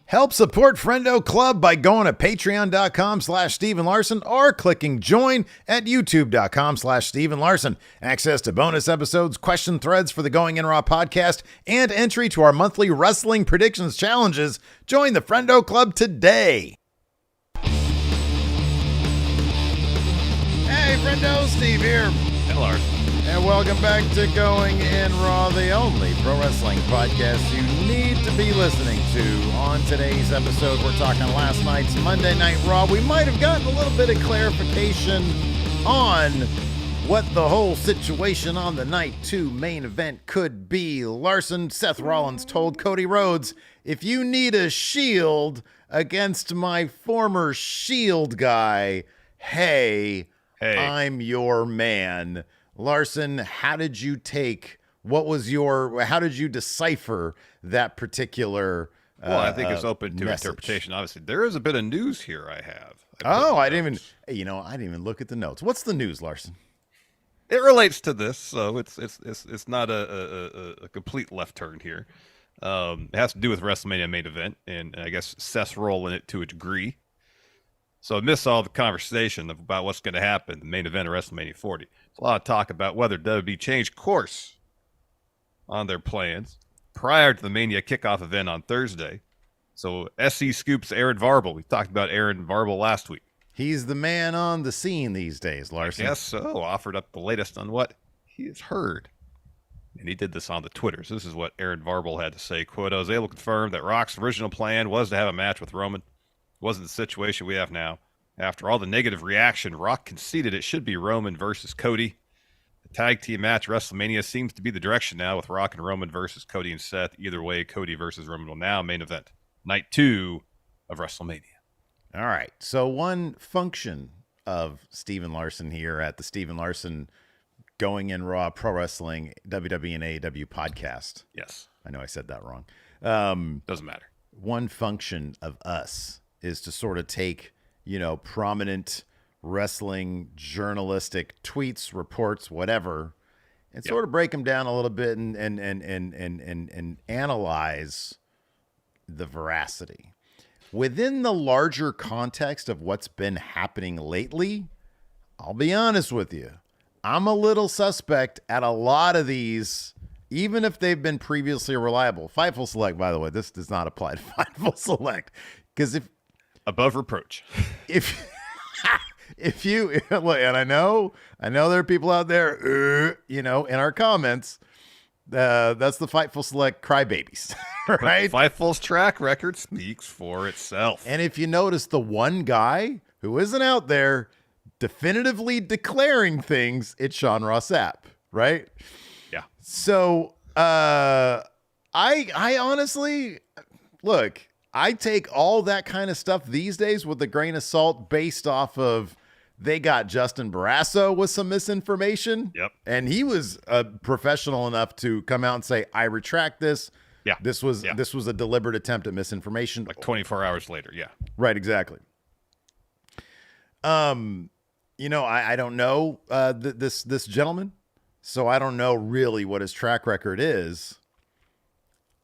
Help support Friendo Club by going to patreon.com/Steven Larson or clicking join at youtube.com/Steven Larson. Access to bonus episodes, question threads for the Going In Raw podcast, and entry to our monthly wrestling predictions challenges. Join the Friendo Club today. Hey, Friendo, Steve here. Hey, Larson. And welcome back to Going In Raw, the only pro wrestling podcast you need to be listening to. On today's episode, we're talking last night's Monday Night Raw. We might have gotten a little bit of clarification on what the whole situation on the Night 2 main event could be. Larson, Seth Rollins told Cody Rhodes, if you need a shield against my former Shield guy, hey. I'm your man. Larson, how did you how did you decipher that particular Well, I think it's open to message? Interpretation. Obviously, there is a bit of news here I have. I didn't even look at the notes. What's the news, Larson? It relates to this, so it's not a complete left turn here. It has to do with WrestleMania main event, and I guess Seth's role in it to a degree. So I missed all the conversation about what's going to happen, the main event of WrestleMania 40. There's a lot of talk about whether WWE changed course on their plans prior to the Mania kickoff event on Thursday. So SC Scoops Aaron Varble. We talked about Aaron Varble last week. He's the man on the scene these days, Larson. Yes, so offered up the latest on what he has heard. And he did this on the Twitters. This is what Aaron Varble had to say. Quote, I was able to confirm that Rock's original plan was to have a match with Roman. Wasn't the situation we have now. After all the negative reaction, Rock conceded it should be Roman versus Cody. The tag team match WrestleMania seems to be the direction now with Rock and Roman versus Cody and Seth. Either way, Cody versus Roman will now main event. Night 2 of WrestleMania. All right. So one function of Steven Larson here at the Steven Larson Going In Raw Pro Wrestling WWE and AEW podcast. Yes. I know I said that wrong. Doesn't matter. One function of us is to sort of take, prominent wrestling journalistic tweets, reports, whatever, and sort of break them down a little bit and analyze the veracity. Within the larger context of what's been happening lately, I'll be honest with you, I'm a little suspect at a lot of these, even if they've been previously reliable. Fightful Select, by the way, this does not apply to Fightful Select. Because above reproach. If you look, and I know there are people out there, in our comments, that's the Fightful Select crybabies, right? But Fightful's track record speaks for itself. And if you notice, the one guy who isn't out there definitively declaring things, it's Sean Ross Sapp, right? Yeah. So I honestly, look, I take all that kind of stuff these days with a grain of salt based off of they got Justin Barrasso with some misinformation. Yep. And he was professional enough to come out and say, I retract this. Yeah. This was a deliberate attempt at misinformation. Like 24 hours later. Yeah. Right. Exactly. I don't know this gentleman, so I don't know really what his track record is.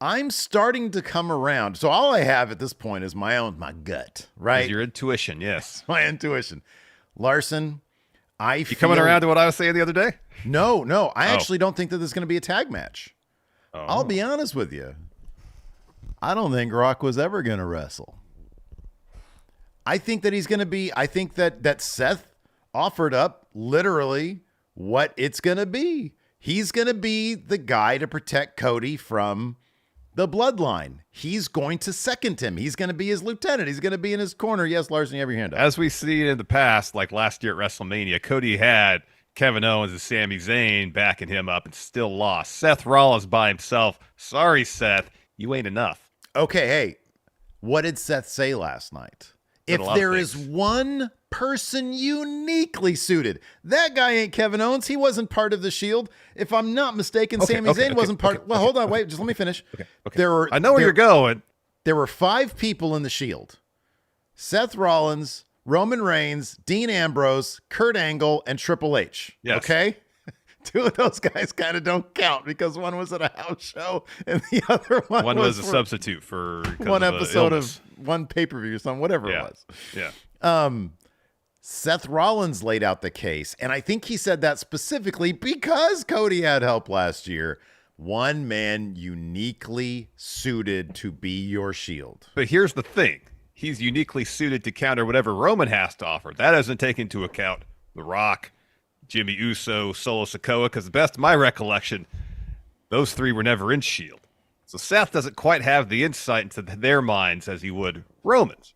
I'm starting to come around. So all I have at this point is my gut, right? Your intuition, yes. My intuition. Larson, You coming around to what I was saying the other day? No. I actually don't think that this is going to be a tag match. Oh. I'll be honest with you. I don't think Rock was ever going to wrestle. I think that he's going to be, I think that Seth offered up literally what it's going to be. He's going to be the guy to protect Cody from the Bloodline. He's going to second him. He's going to be his lieutenant. He's going to be in his corner. Yes, Larson, you have your hand up. As we see in the past, like last year at WrestleMania, Cody had Kevin Owens and Sami Zayn backing him up and still lost. Seth Rollins by himself. Sorry, Seth, you ain't enough. Okay, hey, what did Seth say last night? If there is one person uniquely suited, that guy ain't Kevin Owens. He wasn't part of the Shield. If I'm not mistaken, Sami Zayn wasn't part. Well, hold on, wait, just let me finish. Okay. I know where you're going. There were 5 people in the Shield: Seth Rollins, Roman Reigns, Dean Ambrose, Kurt Angle, and Triple H. Yes. Okay, Two of those guys kind of don't count because one was at a house show and the other one was a substitute for one episode illness. of one pay-per-view or something, whatever it was. Yeah. Seth Rollins laid out the case, and I think he said that specifically because Cody had help last year. One man uniquely suited to be your Shield. But here's the thing. He's uniquely suited to counter whatever Roman has to offer. That doesn't take into account The Rock, Jimmy Uso, Solo Sikoa, because the best of my recollection, those three were never in Shield. So Seth doesn't quite have the insight into their minds as he would Roman's.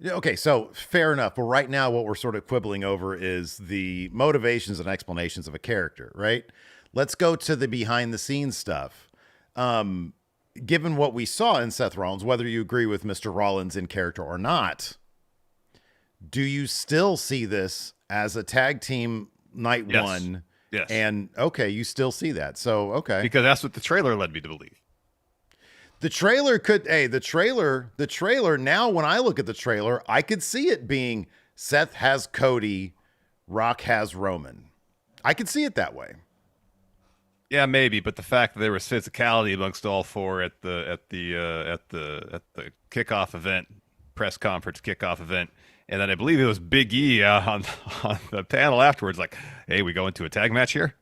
Okay, so fair enough. But right now what we're sort of quibbling over is the motivations and explanations of a character, right? Let's go to the behind-the-scenes stuff. Given what we saw in Seth Rollins, whether you agree with Mr. Rollins in character or not, do you still see this as a tag team night one? Yes. And, okay, you still see that. So, okay. Because that's what the trailer led me to believe. The trailer the trailer, now when I look at the trailer, I could see it being Seth has Cody, Rock has Roman. I could see it that way. Yeah, maybe, but the fact that there was physicality amongst all four at the kickoff event, press conference kickoff event, and then I believe it was Big E on the panel afterwards, like, "Hey, we go into a tag match here?"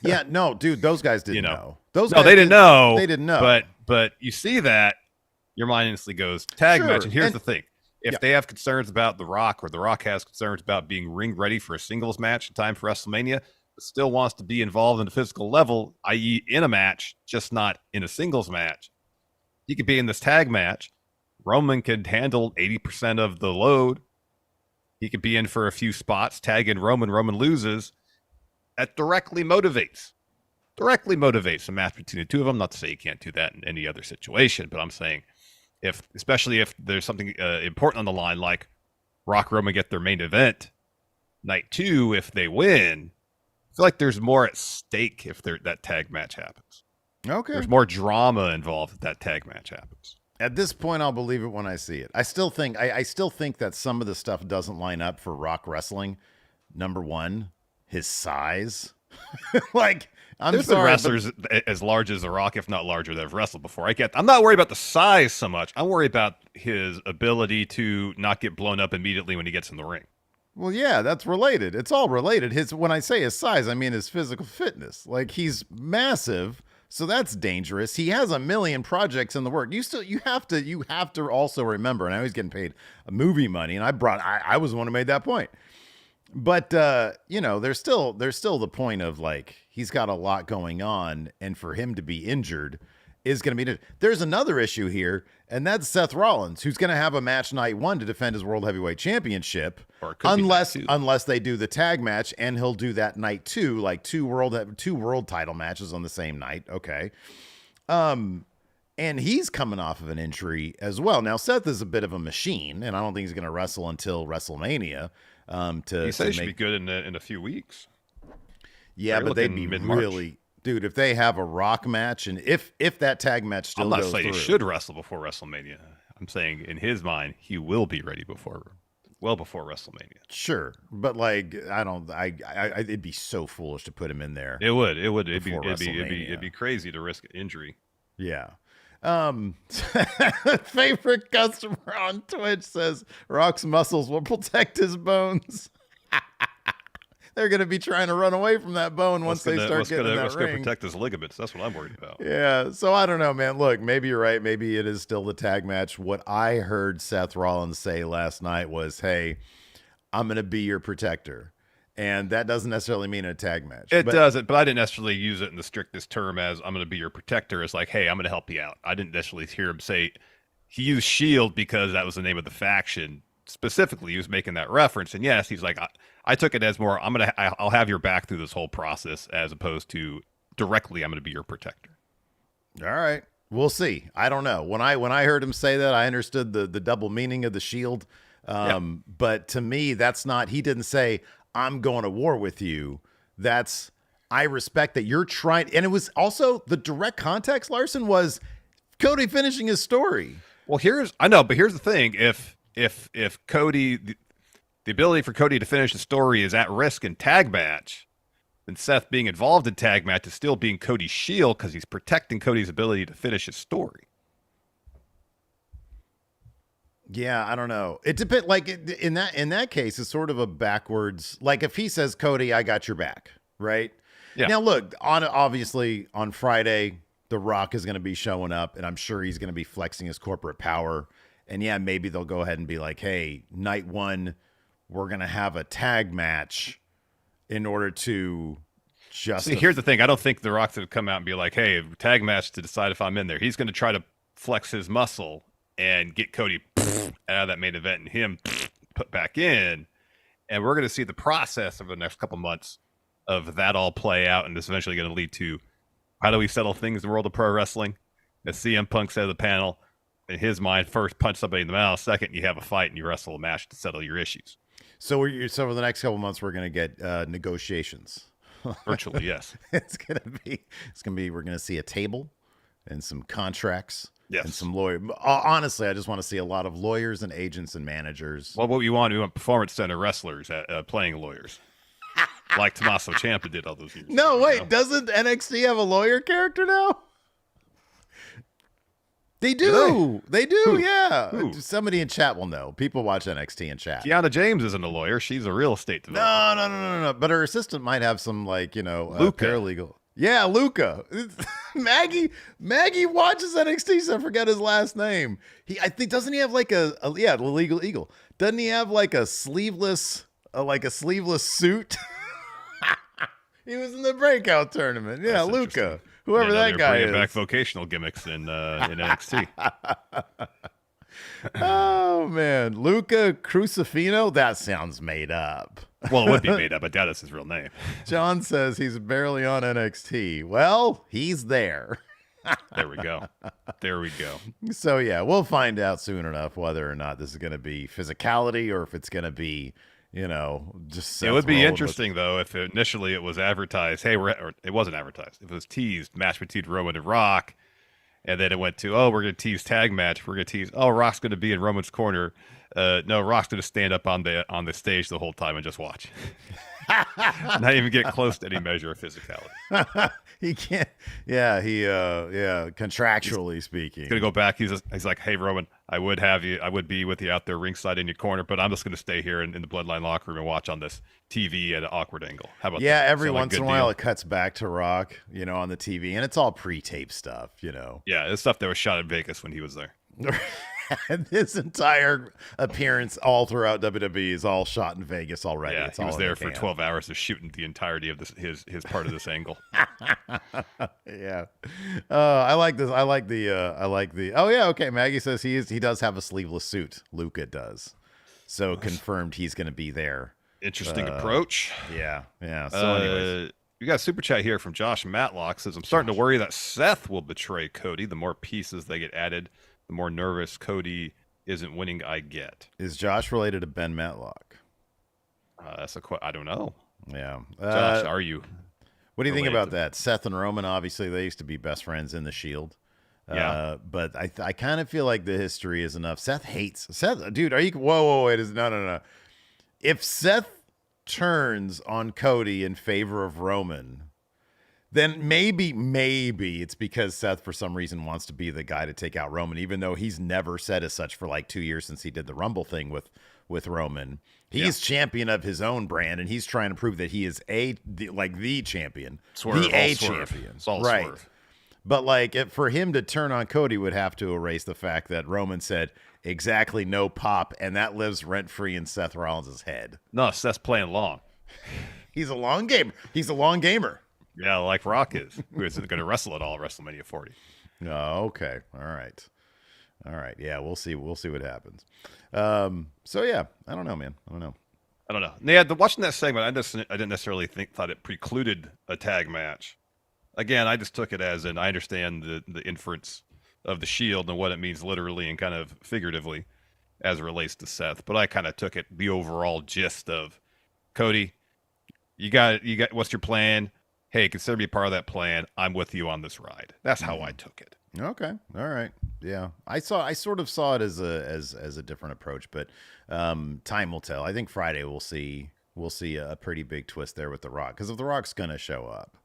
Yeah, no, dude, those guys didn't know. They didn't know. They didn't know. But you see that, your mind instantly goes tag match. And here's the thing: if they have concerns about The Rock, or The Rock has concerns about being ring ready for a singles match in time for WrestleMania, but still wants to be involved in a physical level, i.e., in a match, just not in a singles match, he could be in this tag match. Roman could handle 80% of the load. He could be in for a few spots, tag in Roman. Roman loses. That directly motivates a match between the two of them. Not to say you can't do that in any other situation, but I'm saying especially if there's something important on the line, like Rock Roman get their main event night 2, if they win, I feel like there's more at stake if that tag match happens. Okay. There's more drama involved if that tag match happens. At this point, I'll believe it when I see it. I still think that some of the stuff doesn't line up for Rock wrestling. Number one, his size. Like, There's been wrestlers as large as The Rock, if not larger, that have wrestled before. I'm not worried about the size so much. I'm worried about his ability to not get blown up immediately when he gets in the ring. Well, yeah, that's related. It's all related. When I say his size, I mean his physical fitness. Like, he's massive, so that's dangerous. He has a million projects in the work. You have to also remember, and I was getting paid movie money, and I was the one who made that point. But there's still the point of, like, he's got a lot going on, and for him to be injured is going to be. There's another issue here, and that's Seth Rollins, who's going to have a match night 1 to defend his World Heavyweight Championship, unless they do the tag match, and he'll do that night 2, like two world title matches on the same night. Okay, and he's coming off of an injury as well. Now Seth is a bit of a machine, and I don't think he's going to wrestle until WrestleMania. He said he should be good in a few weeks. Yeah, but they'd be mid-March. Really, dude, if they have a Rock match, and if that tag match still goes through. I'm not saying he should wrestle before WrestleMania. I'm saying in his mind, he will be ready well before WrestleMania. Sure, but like, it'd be so foolish to put him in there. It would. It'd be crazy to risk injury. Yeah. Favorite customer on Twitch says Rock's muscles will protect his bones. They're going to be trying to run away from that bone once they start getting in that ring. What's going to protect his ligaments? That's what I'm worried about. Yeah, so I don't know, man. Look, maybe you're right. Maybe it is still the tag match. What I heard Seth Rollins say last night was, "Hey, I'm going to be your protector." And that doesn't necessarily mean a tag match. It doesn't, but I didn't necessarily use it in the strictest term as I'm going to be your protector. It's like, hey, I'm going to help you out. I didn't necessarily hear him say he used Shield because that was the name of the faction. Specifically, he was making that reference. And yes, he's like, I took it as more, I'll have your back through this whole process, as opposed to directly, I'm going to be your protector. All right. We'll see. I don't know. When I heard him say that, I understood the double meaning of the Shield. But to me, that's not, he didn't say, I'm going to war with you. I respect that you're trying. And it was also the direct context, Larson, was Cody finishing his story. Well, but here's the thing. If Cody, the ability for Cody to finish the story is at risk in tag match, then Seth being involved in tag match is still being Cody's shield because he's protecting Cody's ability to finish his story. Yeah, I don't know. It depends. Like in that case, it's sort of a backwards. Like if he says, "Cody, I got your back," right? Yeah. Now look, obviously on Friday, The Rock is going to be showing up, and I'm sure he's going to be flexing his corporate power. And yeah, maybe they'll go ahead and be like, "Hey, night one, we're going to have a tag match in order to just." See, here's the thing: I don't think The Rock's going to come out and be like, "Hey, tag match to decide if I'm in there." He's going to try to flex his muscle and get Cody out of that main event and him put back in. And we're going to see the process over the next couple months of that all play out. And this is eventually going to lead to how do we settle things in the world of pro wrestling? As CM Punk said at the panel, in his mind, first punch somebody in the mouth, second you have a fight and you wrestle a match to settle your issues. So for the next couple months, we're going to get negotiations. Virtually, yes. It's going to be, we're going to see a table and some contracts. Yes. And some lawyers. Honestly, I just want to see a lot of lawyers and agents and managers. Well, what we want performance center wrestlers playing lawyers, like Tommaso Ciampa did all those years. No, wait, doesn't NXT have a lawyer character now? They do. They do. Who? Yeah. Who? Somebody in chat will know. People watch NXT in chat. Kiana James isn't a lawyer. She's a real estate developer. No. But her assistant might have some Luca. paralegal. Yeah, Luca. Maggie watches NXT, so I forgot his last name. Doesn't he have like the Legal Eagle? Doesn't he have like a sleeveless suit? He was in the breakout tournament. Yeah, That's Luca. Whoever that guy is. Back vocational gimmicks in NXT. Oh man, Luca Crucifino. That sounds made up. Well, it would be made up. I doubt it's his real name. John says he's barely on NXT. Well, he's there. There we go. So yeah, we'll find out soon enough whether or not this is going to be physicality or if it's going to be, just. It would be interesting though if initially it was advertised. Hey, or it wasn't advertised. If it was teased match between Roman and Rock, and then it went to we're going to tease tag match. We're going to tease Rock's going to be in Roman's corner. No, Rock's going to stand up on the stage the whole time and just watch. Not even get close to any measure of physicality. He can't. Yeah, contractually speaking. He's gonna go back. He's like, hey Roman, I would be with you out there ringside in your corner, but I'm just gonna stay here in the Bloodline locker room and watch on this TV at an awkward angle. How about that? Yeah, every once in a while it cuts back to Rock, on the TV, and it's all pre-tape stuff, Yeah, it's stuff that was shot in Vegas when he was there. And his entire appearance all throughout WWE is all shot in Vegas already. Yeah, it's he all was there for 12 hours of shooting the entirety of his part of this angle. Yeah, I like this. I like the. Oh yeah, okay. Maggie says he does have a sleeveless suit. Luca does. So confirmed he's going to be there. Interesting approach. Yeah. So anyways. We got a super chat here from Josh Matlock. Says, I'm starting to worry that Seth will betray Cody. The more pieces they get added, the more nervous Cody isn't winning I get. Is Josh related to Ben Matlock? That's I don't know. Yeah. Josh, are you? What do you think about that? Seth and Roman, obviously, they used to be best friends in the Shield. Yeah. But I kind of feel like the history is enough. Seth, dude, are you, whoa, wait, no. If Seth turns on Cody in favor of Roman, then maybe it's because Seth, for some reason, wants to be the guy to take out Roman, even though he's never said as such for like 2 years since he did the Rumble thing with Roman. He's champion of his own brand, and he's trying to prove that he is the champion. Swerve, champion. It's all right. swerve. But for him to turn on Cody would have to erase the fact that Roman said exactly no pop, and that lives rent-free in Seth Rollins' head. No, Seth's playing long. He's a long gamer. Yeah, like Rock is, who isn't going to wrestle at all at WrestleMania 40. Oh, okay. All right. Yeah, we'll see what happens. So yeah, I don't know, man. I don't know. Yeah, watching that segment, I didn't necessarily thought it precluded a tag match. Again, I just took it as I understand the inference of the Shield and what it means literally and kind of figuratively as it relates to Seth. But I kind of took it the overall gist of Cody, you got what's your plan? Hey, consider me a part of that plan. I'm with you on this ride. That's how I took it. Okay. All right. Yeah. I sort of saw it as a different approach, but time will tell. I think Friday we'll see we'll see a pretty big twist there with The Rock. Because if The Rock's going to show up,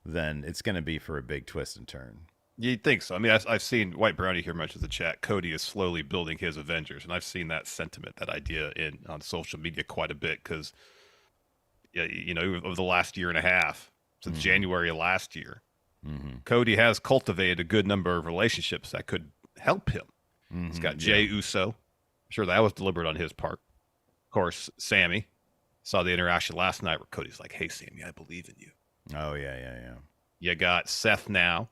then it's going to be for a big twist and turn. You'd think so. I mean, I've seen White Brownie here mentions the chat. Cody is slowly building his Avengers, and I've seen that sentiment, that idea on social media quite a bit because, over the last year and a half, since January of last year, Cody has cultivated a good number of relationships that could help him. He's got Jey Uso. I'm sure that was deliberate on his part. Of course, Sammy. Saw the interaction last night where Cody's like, "Hey, Sammy, I believe in you." Oh, yeah. You got Seth now.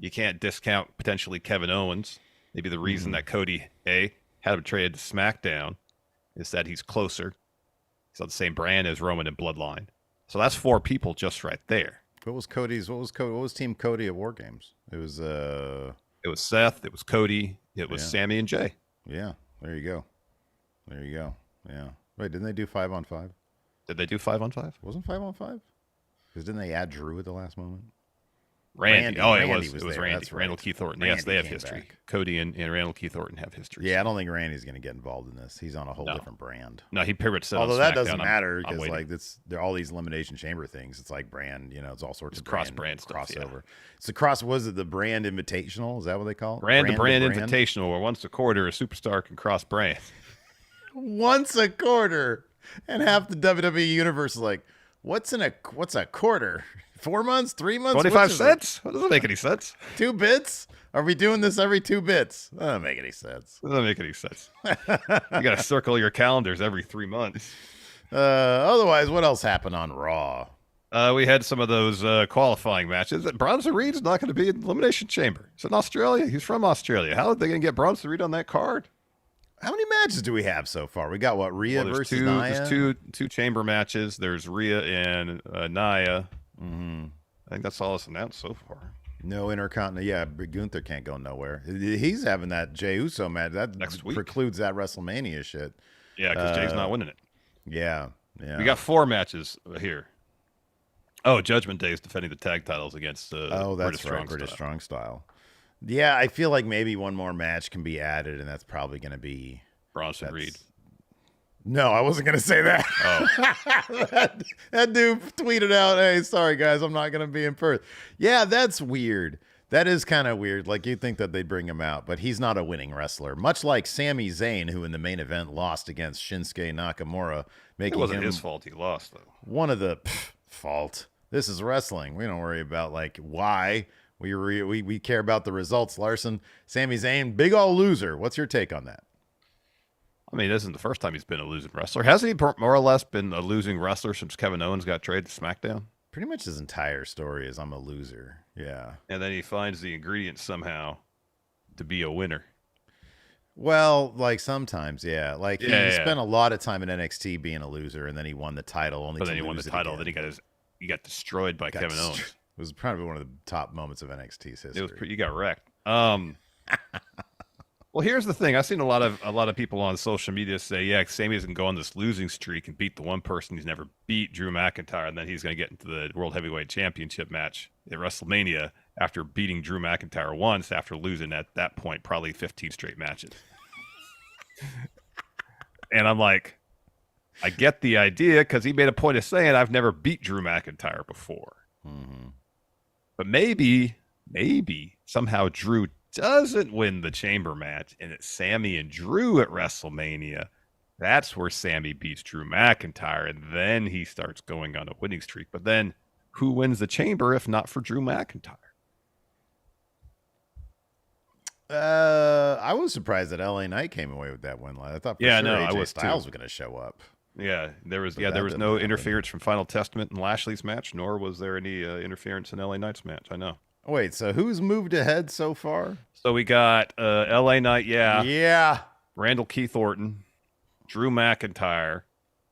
You can't discount potentially Kevin Owens. Maybe the reason that Cody had him traded to SmackDown is that he's closer. He's on the same brand as Roman and Bloodline. So that's 4 people just right there. What was Team Cody at War Games? It was Seth, it was Cody, it was Sammy and Jey. Yeah, there you go. Yeah. Wait, didn't they do 5-on-5? Did they do 5-on-5? Wasn't 5-on-5? Because didn't they add Drew at the last moment? Randy. It was there. Randy. That's right. Randall Keith Orton. Randy Yes, they have came history. back. Cody and Randall Keith Orton have history. Yeah, I don't think Randy's going to get involved in this. He's on a whole different brand. No, he pretty much said. Although that doesn't SmackDown, matter because they're all these Elimination Chamber things. It's like brand, it's all sorts of cross-brand stuff, crossover. yeah. It's the was it the brand invitational? Is that what they call it? Brand invitational, where once a quarter a superstar can cross brand. Once a quarter, and half the WWE universe is like, what's a quarter? 4 months, 3 months, 25 cents? That doesn't make any sense. 2 bits? Are we doing this every 2 bits? That doesn't make any sense. Doesn't make any sense. You got to circle your calendars every 3 months. Otherwise, what else happened on Raw? We had some of those qualifying matches. Bronson Reed's not going to be in the Elimination Chamber. He's in Australia. He's from Australia. How are they going to get Bronson Reed on that card? How many matches do we have so far? We got Rhea versus Nia? There's two chamber matches. There's Rhea and Nia. I think that's all that's announced so far. No Intercontinental. Yeah, Gunther can't go nowhere. He's having that Jey Uso match. That next week precludes that WrestleMania shit. Yeah, because Jay's not winning it. Yeah. We got 4 matches here. Oh, Judgment Day is defending the tag titles against British Strong Style. Yeah, I feel like maybe one more match can be added, and that's probably going to be Bronson Reed. No, I wasn't going to say that. Oh. that dude tweeted out, "Hey, sorry guys, I'm not going to be in Perth." Yeah, that's weird. That is kind of weird. Like, you'd think that they'd bring him out, but he's not a winning wrestler. Much like Sami Zayn, who in the main event lost against Shinsuke Nakamura, making it wasn't him his fault he lost, though. One of the fault. This is wrestling. We don't worry about why. We care about the results. Larson, Sami Zayn, big ol' loser. What's your take on that? I mean, this isn't the first time he's been a losing wrestler. Hasn't he more or less been a losing wrestler since Kevin Owens got traded to SmackDown? Pretty much his entire story is I'm a loser. Yeah. And then he finds the ingredients somehow to be a winner. Well, sometimes, yeah. He spent a lot of time in NXT being a loser, and then he won the title. Then he won the title. Then he got destroyed by Kevin Owens. It was probably one of the top moments of NXT's history. You got wrecked. Well, here's the thing. I've seen a lot of people on social media say, "Yeah, Sami's going to go on this losing streak and beat the one person he's never beat, Drew McIntyre, and then he's going to get into the World Heavyweight Championship match at WrestleMania after beating Drew McIntyre once, after losing at that point probably 15 straight matches." And I'm like, I get the idea because he made a point of saying, "I've never beat Drew McIntyre before." But maybe somehow Drew doesn't win the chamber match, and it's Sami and Drew at WrestleMania. That's where Sami beats Drew McIntyre, and then he starts going on a winning streak. But then who wins the chamber if not for Drew McIntyre? I was surprised that LA Knight came away with that win. I thought AJ Styles was going to show up. Yeah, there was no interference from Final Testament in Lashley's match, nor was there any interference in LA Knight's match. I know. Wait, so who's moved ahead so far? So we got LA Knight, yeah, Randall Keith Orton, Drew McIntyre,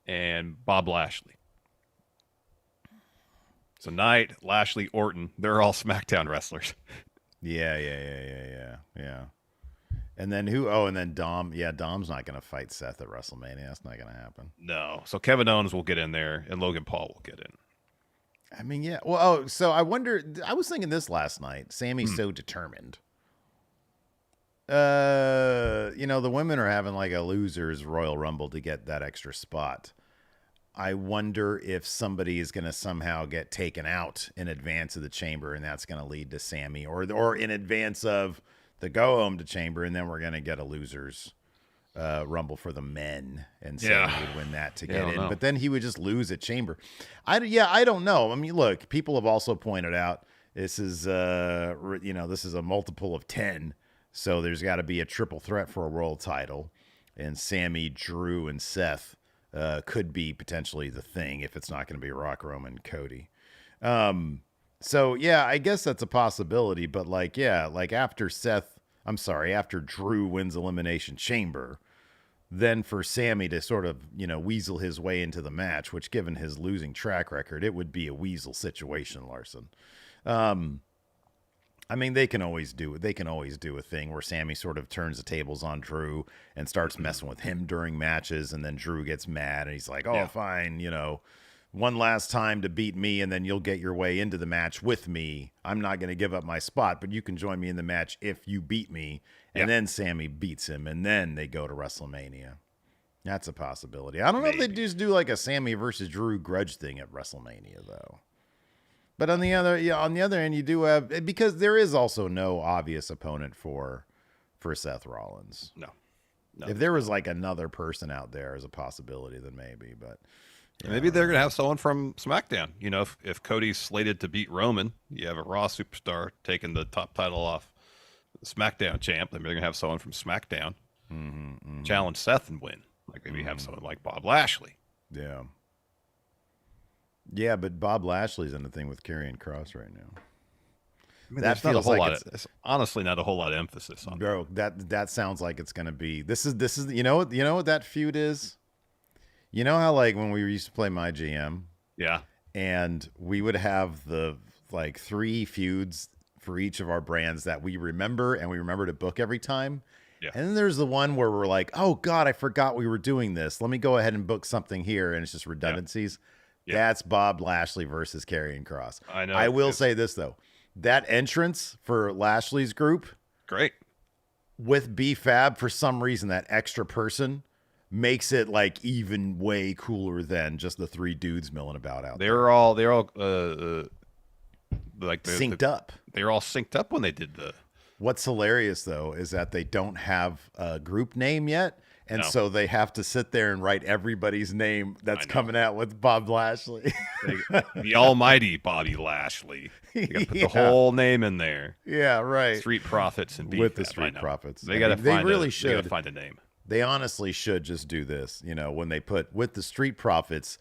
and Bob Lashley. So Knight, Lashley, Orton, they're all SmackDown wrestlers. Yeah. And then who? Oh, and then Dom. Yeah, Dom's not going to fight Seth at WrestleMania. That's not going to happen. No. So Kevin Owens will get in there, and Logan Paul will get in. I mean, yeah. Well, so I wonder. I was thinking this last night. Sammy's so determined. The women are having a losers Royal Rumble to get that extra spot. I wonder if somebody is going to somehow get taken out in advance of the Chamber, and that's going to lead to Sammy, or in advance of the go home to Chamber, and then we're going to get a losers Rumble for the men, and Sammy would win that to get in. Know. But then he would just lose at Chamber. I don't know. I mean, look, people have also pointed out this is this is a multiple of 10, so there's got to be a triple threat for a world title, and Sammy, Drew, and Seth could be potentially the thing if it's not going to be Rock, Roman, Cody. So yeah, I guess that's a possibility. But after Drew wins Elimination Chamber, then for Sammy to sort of, weasel his way into the match, which given his losing track record, it would be a weasel situation, Larson. I mean, they can always do a thing where Sammy sort of turns the tables on Drew and starts messing with him during matches, and then Drew gets mad and he's like, fine, one last time to beat me, and then you'll get your way into the match with me. I'm not going to give up my spot, but you can join me in the match if you beat me. And then Sammy beats him, and then they go to WrestleMania. That's a possibility. I don't know if they just do like a Sammy versus Drew grudge thing at WrestleMania, though. But on the other end, you do have, because there is also no obvious opponent for Seth Rollins. No. If there was like another person out there as a possibility, then maybe. But maybe they're gonna have someone from SmackDown. If Cody's slated to beat Roman, you have a Raw superstar taking the top title off the SmackDown champ. Then they're gonna have someone from SmackDown challenge Seth and win. Like maybe have someone like Bob Lashley. Yeah. Yeah, but Bob Lashley's in the thing with Karrion Kross right now. I mean, that feels like it's honestly not a whole lot of emphasis on. Bro, that sounds like it's going to be. This is you know what that feud is? You know how like when we used to play My GM? Yeah. And we would have the like 3 feuds for each of our brands that we remember and we remember to book every time. Yeah. And then there's the one where we're like, "Oh god, I forgot we were doing this. Let me go ahead and book something here," and it's just redundancies. Yeah. That's Bob Lashley versus Karrion Kross. I know. I will say this, though. That entrance for Lashley's group, great. With B-Fab, for some reason, that extra person makes it like even way cooler than just the 3 dudes milling about out there. They're all like synced up. They were all synced up when they did the. What's hilarious, though, is that they don't have a group name yet. And so they have to sit there and write everybody's name that's coming out with Bob Lashley. The almighty Bobby Lashley. You got to put the whole name in there. Yeah, right. Street Profits and with the Street Profits. They got to find a name. They honestly should just do this, when they put with the Street Profits,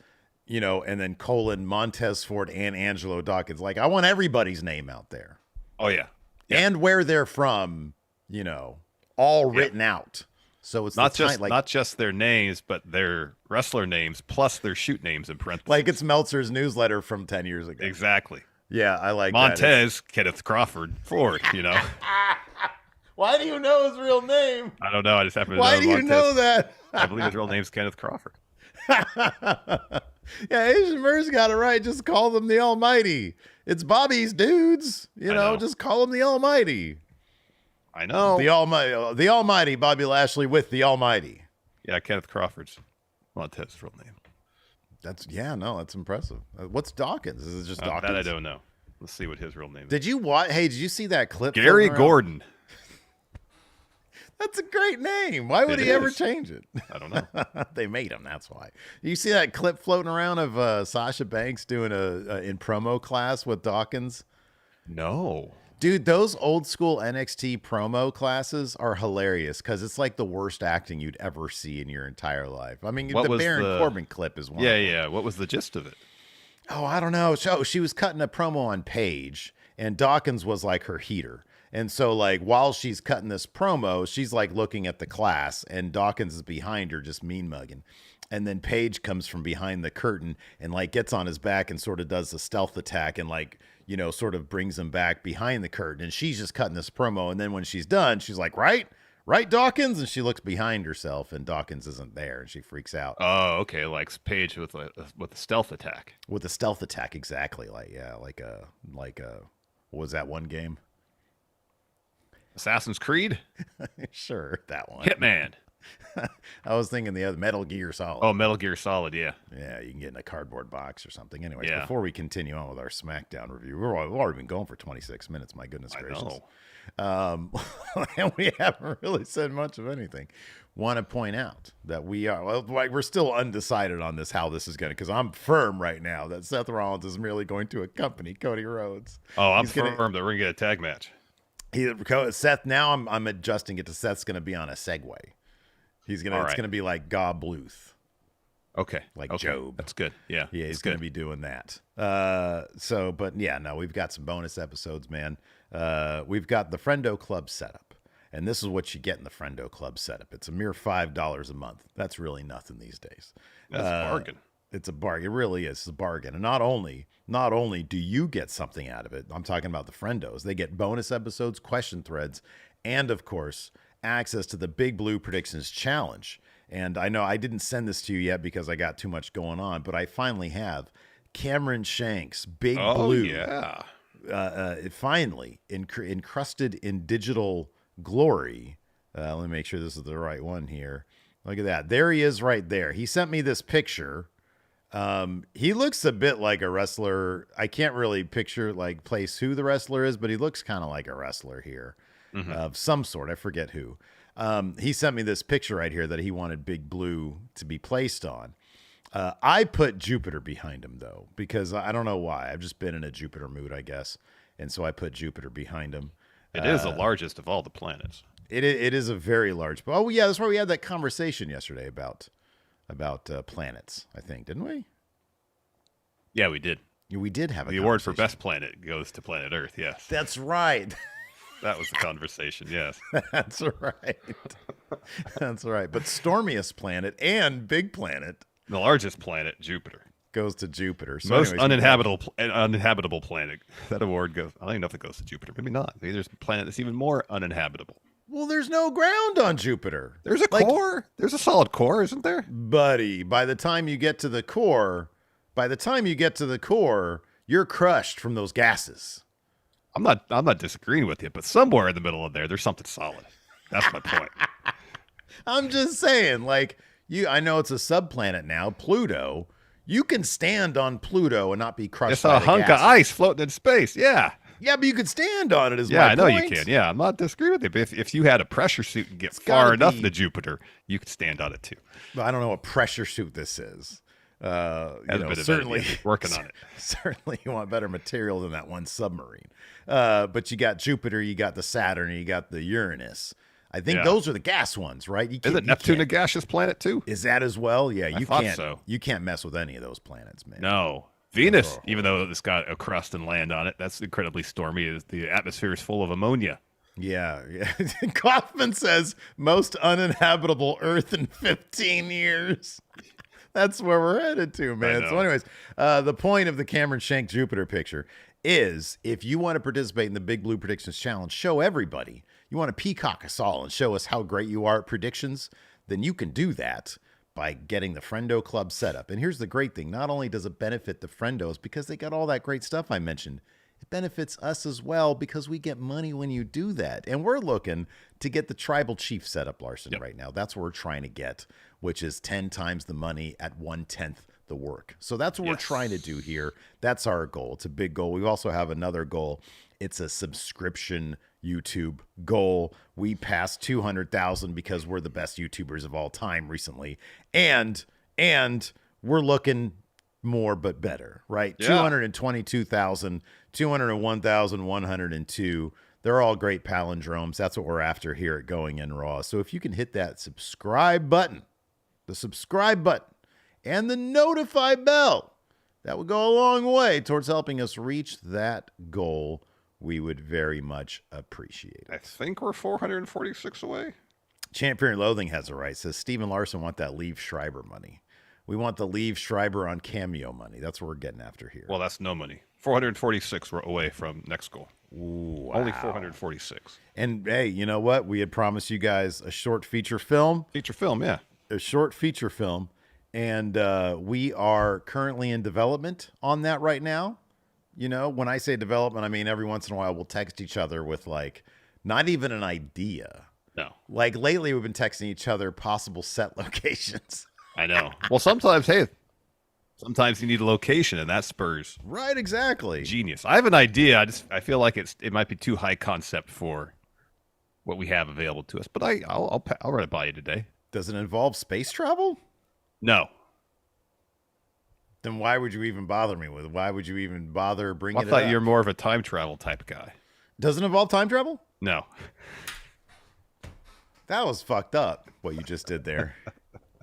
and then Montez Ford and Angelo Dawkins. Like, I want everybody's name out there. Oh, yeah. And where they're from, all written out. So it's not just their names, but their wrestler names plus their shoot names in parentheses. Like it's Meltzer's newsletter from 10 years ago. Exactly. Yeah, I like Montez, Kenneth Crawford, Ford, Why do you know his real name? I don't know. I just happen to know Why do you know that? I believe his real name's Kenneth Crawford. Yeah, Asian Mer's got it right. Just call them the Almighty. It's Bobby's dudes. Just call him the Almighty. I know. The Almighty Bobby Lashley with the Almighty. Yeah, Kenneth Crawford's Montez's real name. That's impressive. What's Dawkins? Is it just Dawkins? That I don't know. Let's see what his real name is. Did you see that clip? Gary Gordon. That's a great name. Why would he ever change it? I don't know. They made him. That's why. You see that clip floating around of Sasha Banks doing a in promo class with Dawkins? No. Dude, those old school NXT promo classes are hilarious because it's like the worst acting you'd ever see in your entire life. I mean, the Baron Corbin clip is one. Yeah. What was the gist of it? Oh, I don't know. So she was cutting a promo on Paige, and Dawkins was like her heater. And so, like, while she's cutting this promo, she's like looking at the class, and Dawkins is behind her, just mean mugging. And then Paige comes from behind the curtain and like gets on his back and sort of does the stealth attack and like, sort of brings him back behind the curtain. And she's just cutting this promo. And then when she's done, she's like, right, Dawkins. And she looks behind herself and Dawkins isn't there. And she freaks out. Oh, okay. Like Paige with a stealth attack. With a stealth attack. Exactly. Like what was that one game? Assassin's Creed? Sure. That one. Hitman. I was thinking the other Metal Gear Solid. Oh, Metal Gear Solid, yeah. Yeah, you can get in a cardboard box or something. Anyways, Yeah. before we continue on with our SmackDown review, we've already been going for 26 minutes. My goodness gracious. And we haven't really said much of anything. Want to point out that we're still undecided on this, how this is going to, because I'm firm right now that Seth Rollins is merely going to accompany Cody Rhodes. Oh, I'm firm that we're going to get a tag match. Seth, now I'm adjusting it to Seth's going to be on a Segway. It's going to be like God Bluth. Okay. Like Job. That's good. Yeah. Yeah, he's going to be doing that. We've got some bonus episodes, man. We've got the Friendo Club setup. And this is what you get in the Friendo Club setup. It's a mere $5 a month. That's really nothing these days. That's a bargain. It's a bargain. It really is. It's a bargain. And not only do you get something out of it, I'm talking about the Friendos. They get bonus episodes, question threads, and of course, access to the Big Blue Predictions Challenge. And I know I didn't send this to you yet because I got too much going on, but I finally have Cameron Shanks' Big Blue. Yeah. Finally encrusted in digital glory. Let me make sure this is the right one here. Look at that. There he is right there. He sent me this picture. He looks a bit like a wrestler. I can't really place who the wrestler is, but he looks kind of like a wrestler here of some sort. I forget who. He sent me this picture right here that he wanted Big Blue to be placed on. I put Jupiter behind him, though, because I don't know why. I've just been in a Jupiter mood, I guess. And so I put Jupiter behind him. It is the largest of all the planets. It is a very large. Oh, yeah, that's why we had that conversation yesterday about planets, I think, didn't we? Yeah, we did. We did have the award for best planet goes to planet Earth. Yes, that's right. That was the conversation. Yes, that's right. That's right. But stormiest planet and big planet, the largest planet, Jupiter, goes to Jupiter. So most uninhabitable planet. That award goes. I don't even know if it goes to Jupiter. Maybe not. Maybe there's a planet that's even more uninhabitable. Well, there's no ground on Jupiter. There's a core. There's a solid core, isn't there? Buddy, by the time you get to the core, you're crushed from those gases. I'm not disagreeing with you, but somewhere in the middle of there's something solid. That's my point. I'm just saying, I know it's a subplanet now, Pluto. You can stand on Pluto and not be crushed. It's a hunk of ice floating in space. Yeah. Yeah, but you could stand on it. I know you can. Yeah, I'm not disagreeing with you. But if you had a pressure suit and get far enough to Jupiter, you could stand on it too. But I don't know what pressure suit this is. Certainly working on it. Certainly, you want better material than that one submarine. But you got Jupiter, you got the Saturn, you got the Uranus. I think those are the gas ones, right? Isn't Neptune a gaseous planet too? Is that as well? Yeah, I thought so. You can't mess with any of those planets, man. No. Venus, even though it's got a crust and land on it, that's incredibly stormy. The atmosphere is full of ammonia. Yeah. Kaufman says most uninhabitable Earth in 15 years. That's where we're headed to, man. So anyways, the point of the Cameron Shank Jupiter picture is if you want to participate in the Big Blue Predictions Challenge, show everybody. You want to peacock us all and show us how great you are at predictions, then you can do that by getting the Friendo Club set up. And here's the great thing. Not only does it benefit the Friendos because they got all that great stuff I mentioned, it benefits us as well because we get money when you do that. And we're looking to get the Tribal Chief set up, Larson, right now. That's what we're trying to get, which is 10 times the money at 1/10 the work. So that's what we're trying to do here. That's our goal. It's a big goal. We also have another goal. It's a subscription YouTube goal. We passed 200,000 because we're the best YouTubers of all time recently. And we're looking more but better, right? Yeah. 222,000, 201,102. They're all great palindromes. That's what we're after here at Going In Raw. So if you can hit that subscribe button, and the notify bell, that would go a long way towards helping us reach that goal. We would very much appreciate it. I think we're 446 away. Champion Loathing has it right. Says Steven Larson want that Liev Schreiber money. We want the Liev Schreiber on Cameo money. That's what we're getting after here. Well, that's no money. 446 we're away from next goal. Ooh, wow. Only 446. And hey, you know what? We had promised you guys a short feature film. Feature film, yeah. A short feature film. And we are currently in development on that right now. You know, when I say development, I mean every once in a while we'll text each other with not even an idea, No. Like lately, we've been texting each other possible set locations. I know. Well, sometimes you need a location, and that spurs Right, exactly. genius. I have an idea. I feel like it might be too high concept for what we have available to us. But I'll run it by you today. Does it involve space travel? No. Then why would you even bother me with it? Why would you even bother bringing it up? I thought you're more of a time travel type of guy. Does it involve time travel? No. That was fucked up, what you just did there.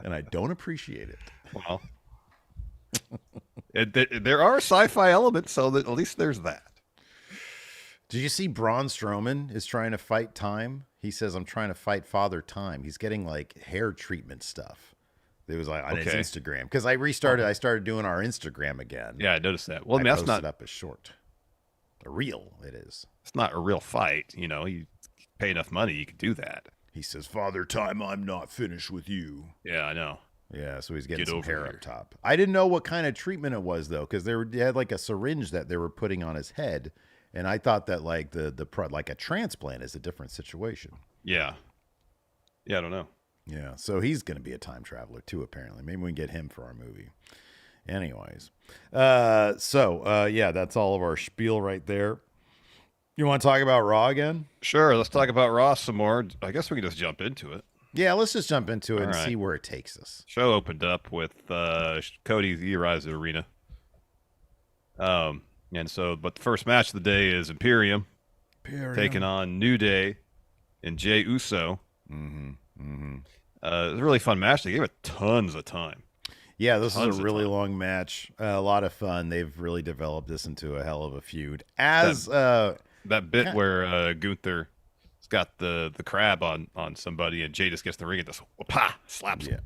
And I don't appreciate it. Well, there are sci-fi elements, so that at least there's that. Did you see Braun Strowman is trying to fight time? He says, I'm trying to fight Father Time. He's getting like hair treatment stuff. It was like on his Instagram. Because I started doing our Instagram again. Yeah, I noticed that. Well, I mean, that's not up as short. A reel, it is. It's not a real fight. You know, you pay enough money, you can do that. He says, Father Time, I'm not finished with you. Yeah, I know. Yeah, so he's getting some hair up top. I didn't know what kind of treatment it was, though, because they had like a syringe that they were putting on his head. And I thought that like like a transplant is a different situation. Yeah. Yeah, I don't know. Yeah, so he's going to be a time traveler too, apparently. Maybe we can get him for our movie. Anyways. Yeah, that's all of our spiel right there. You want to talk about Raw again? Sure, let's talk about Raw some more. I guess we can just jump into it. Yeah, let's just jump into it and see where it takes us. Show opened up with Cody, he arrives at Arena. But the first match of the day is Imperium. Taking on New Day and Jey Uso. It was a really fun match. They gave it tons of time. Yeah, this is a really long match. A lot of fun. They've really developed this into a hell of a feud. That bit where Gunther's got the crab on somebody and Jey just gets the ring and just slaps him.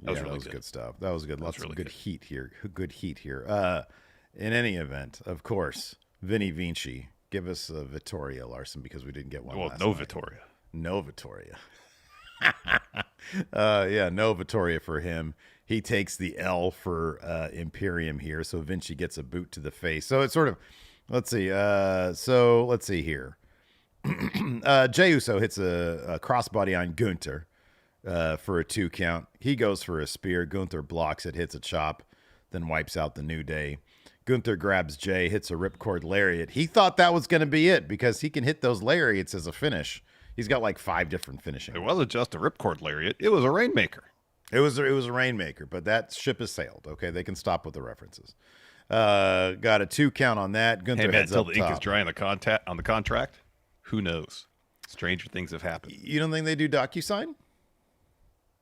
That was good stuff. That was good. Lots of good heat here. Good heat here. In any event, of course, Vinny Vinci. Give us a Vittoria, Larson, because we didn't get one last night. Vittoria. No Vittoria. No Vittoria for him. He takes the L for Imperium here, so Vinci gets a boot to the face. So it's sort of, let's see here. Jey Uso hits a crossbody on Gunther for a 2 count. He goes for a spear. Gunther blocks it, hits a chop, then wipes out the New Day. Gunther grabs Jey, hits a ripcord lariat. He thought that was going to be it because he can hit those lariats as a finish. He's got like 5 different finishing. It wasn't just a ripcord lariat. It was a rainmaker. It was a rainmaker, but that ship has sailed. Okay, they can stop with the references. Got a 2 count on that. Gunther heads up top. Until the ink is dry on the contract, who knows? Stranger things have happened. You don't think they do DocuSign?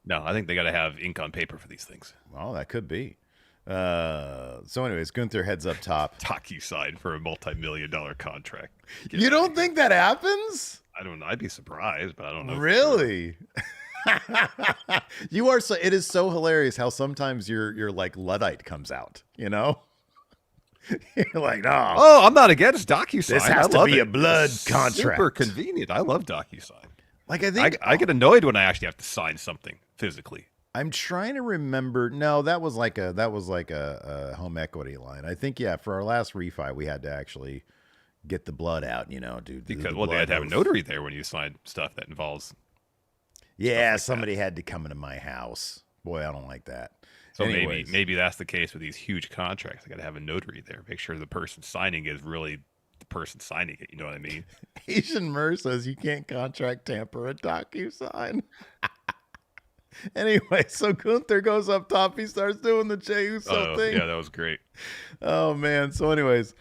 No, I think they got to have ink on paper for these things. Well, that could be. So anyways, Gunther heads up top. DocuSign for a multi-million-dollar contract. You don't think that happens? I don't know. I'd be surprised, but I don't know. Really? You are so. It is so hilarious how sometimes your like Luddite comes out. You know, you're like, no. Oh, I'm not against DocuSign. This has to be a blood contract. Super convenient. I love DocuSign. Like I get annoyed when I actually have to sign something physically. I'm trying to remember. No, that was like a home equity line. I think for our last refi we had to actually get the blood out. You know, dude. Because they had to have a notary there when you sign stuff that involves. Yeah, somebody had to come into my house. Boy, I don't like that. So maybe that's the case with these huge contracts. I got to have a notary there. Make sure the person signing is really the person signing it. You know what I mean? Asian Mer says you can't contract tamper a DocuSign. Anyway, so Gunther goes up top. He starts doing the Jey Uso thing. Yeah, that was great. Oh, man. So anyways,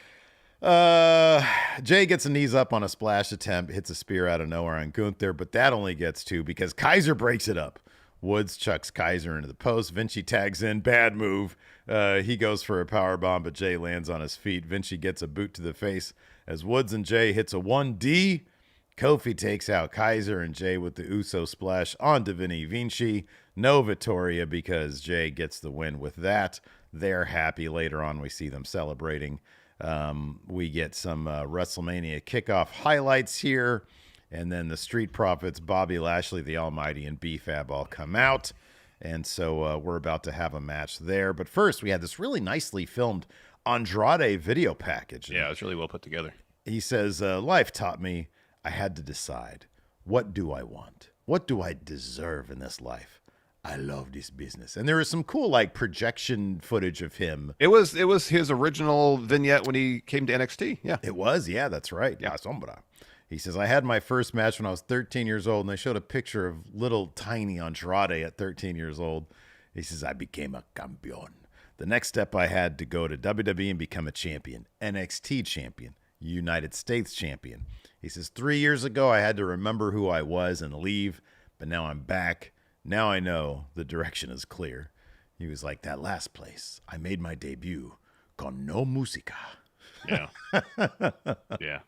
Jey gets a knees up on a splash attempt, hits a spear out of nowhere on Gunther, but that only gets 2 because Kaiser breaks it up. Woods chucks Kaiser into the post. Vinci tags in. Bad move. He goes for a powerbomb, but Jey lands on his feet. Vinci gets a boot to the face as Woods and Jey hits a 1D. Kofi takes out Kaiser and Jey with the Uso splash onto Vinny Vinci. No Vittoria because Jey gets the win with that. They're happy. Later on, we see them celebrating. We get some WrestleMania kickoff highlights here. And then the Street Profits, Bobby Lashley, the Almighty, and B-Fab all come out. And so we're about to have a match there. But first, we had this really nicely filmed Andrade video package. Yeah, it's really well put together. He says, life taught me I had to decide. What do I want? What do I deserve in this life? I love this business. And there was some cool like projection footage of him. It was his original vignette when he came to NXT. Yeah. It was. Yeah, that's right. Yeah, sombra. He says, I had my first match when I was 13 years old, and they showed a picture of little tiny Andrade at 13 years old. He says, I became a campeon. The next step I had to go to WWE and become a champion, NXT champion, United States champion. He says, 3 years ago, I had to remember who I was and leave, but now I'm back. Now I know the direction is clear. He was like, that last place, I made my debut, con no música. Yeah. Yeah.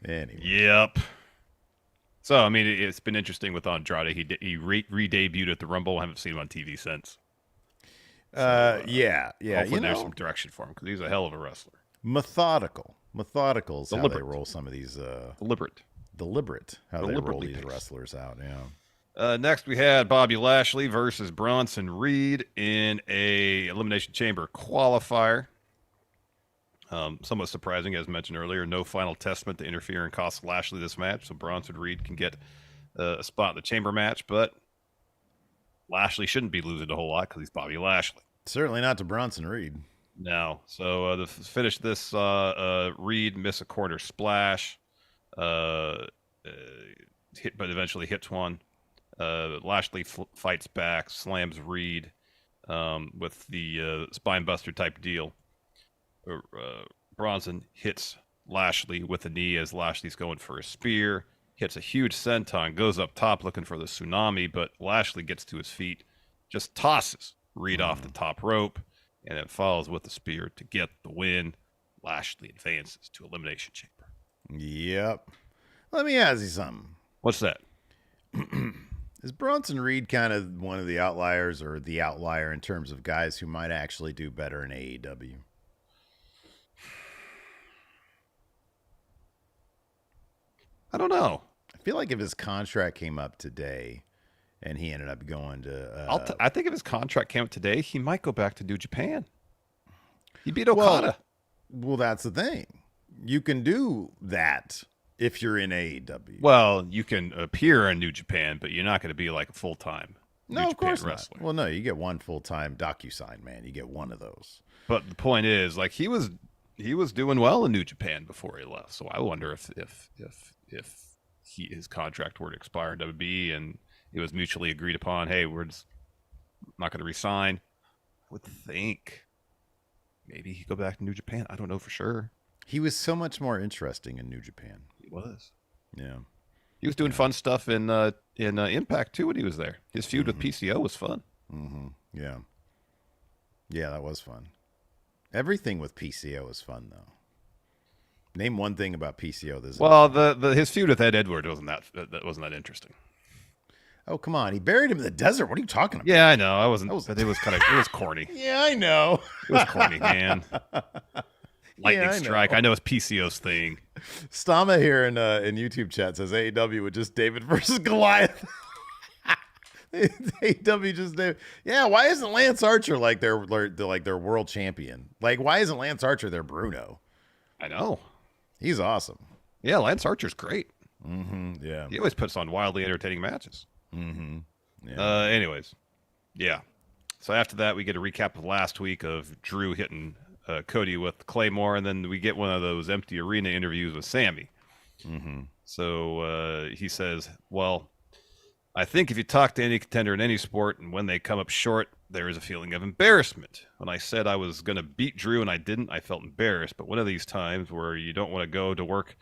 Anyway. Yep. So, I mean, it's been interesting with Andrade. He re-debuted at the Rumble. I haven't seen him on TV since. So, yeah. Hopefully there's some direction for him because he's a hell of a wrestler. Methodical is how they roll some of these. Deliberate. How they roll these wrestlers out, yeah. Next, we had Bobby Lashley versus Bronson Reed in a Elimination Chamber qualifier. Somewhat surprising, as mentioned earlier. No final testament to interfere and cost Lashley this match, so Bronson Reed can get a spot in the chamber match, but Lashley shouldn't be losing a whole lot because he's Bobby Lashley. Certainly not to Bronson Reed. No. So to finish this, Reed miss a corner splash, but eventually hits one. Lashley fights back, slams Reed with the spine buster type deal. Bronson hits Lashley with a knee as Lashley's going for a spear, hits a huge senton, goes up top looking for the tsunami, but Lashley gets to his feet, just tosses Reed off the top rope, and then follows with the spear to get the win. Lashley advances to Elimination Chamber. Yep. Let me ask you something. What's that? Is Bronson Reed kind of one of the outliers or the outlier in terms of guys who might actually do better in AEW? I don't know. I feel like if his contract came up today and he ended up going to... I think if his contract came up today, he might go back to New Japan. He beat Okada. Well, that's the thing. You can do that if you're in AEW. Well, you can appear in New Japan, but you're not going to be like a full-time New Japan wrestler. Not. Well, no, you get one full-time DocuSign, man. You get one of those. But the point is, like, he was doing well in New Japan before he left. So I wonder if his contract were to expire in WWE and it was mutually agreed upon, hey, we're just not going to resign. I would think maybe he'd go back to New Japan. I don't know for sure. He was so much more interesting in New Japan. He was. Yeah. He was doing fun stuff in Impact too when he was there. His feud with PCO was fun. Mm-hmm. Yeah. Yeah, that was fun. Everything with PCO is fun, though. Name one thing about PCO. His feud with Ed Edward wasn't that interesting. Oh, come on! He buried him in the desert. What are you talking about? Yeah, I know. But it was corny. Yeah, I know. It was corny, man. Lightning strike. I know it's PCO's thing. Stama here in YouTube chat says AEW with just David versus Goliath. AEW just David. Yeah, why isn't Lance Archer like their world champion? Like, why isn't Lance Archer their Bruno? I know. He's awesome. Yeah, Lance Archer's great. Mm-hmm. Yeah. He always puts on wildly entertaining matches. Mm-hmm. Yeah. Anyways, yeah. So after that, we get a recap of last week of Drew hitting Cody with Claymore, and then we get one of those empty arena interviews with Sammy. Mm-hmm. So he says, well, I think if you talk to any contender in any sport and when they come up short, there is a feeling of embarrassment. When I said I was going to beat Drew and I didn't, I felt embarrassed. But one of these times where you don't want to go to work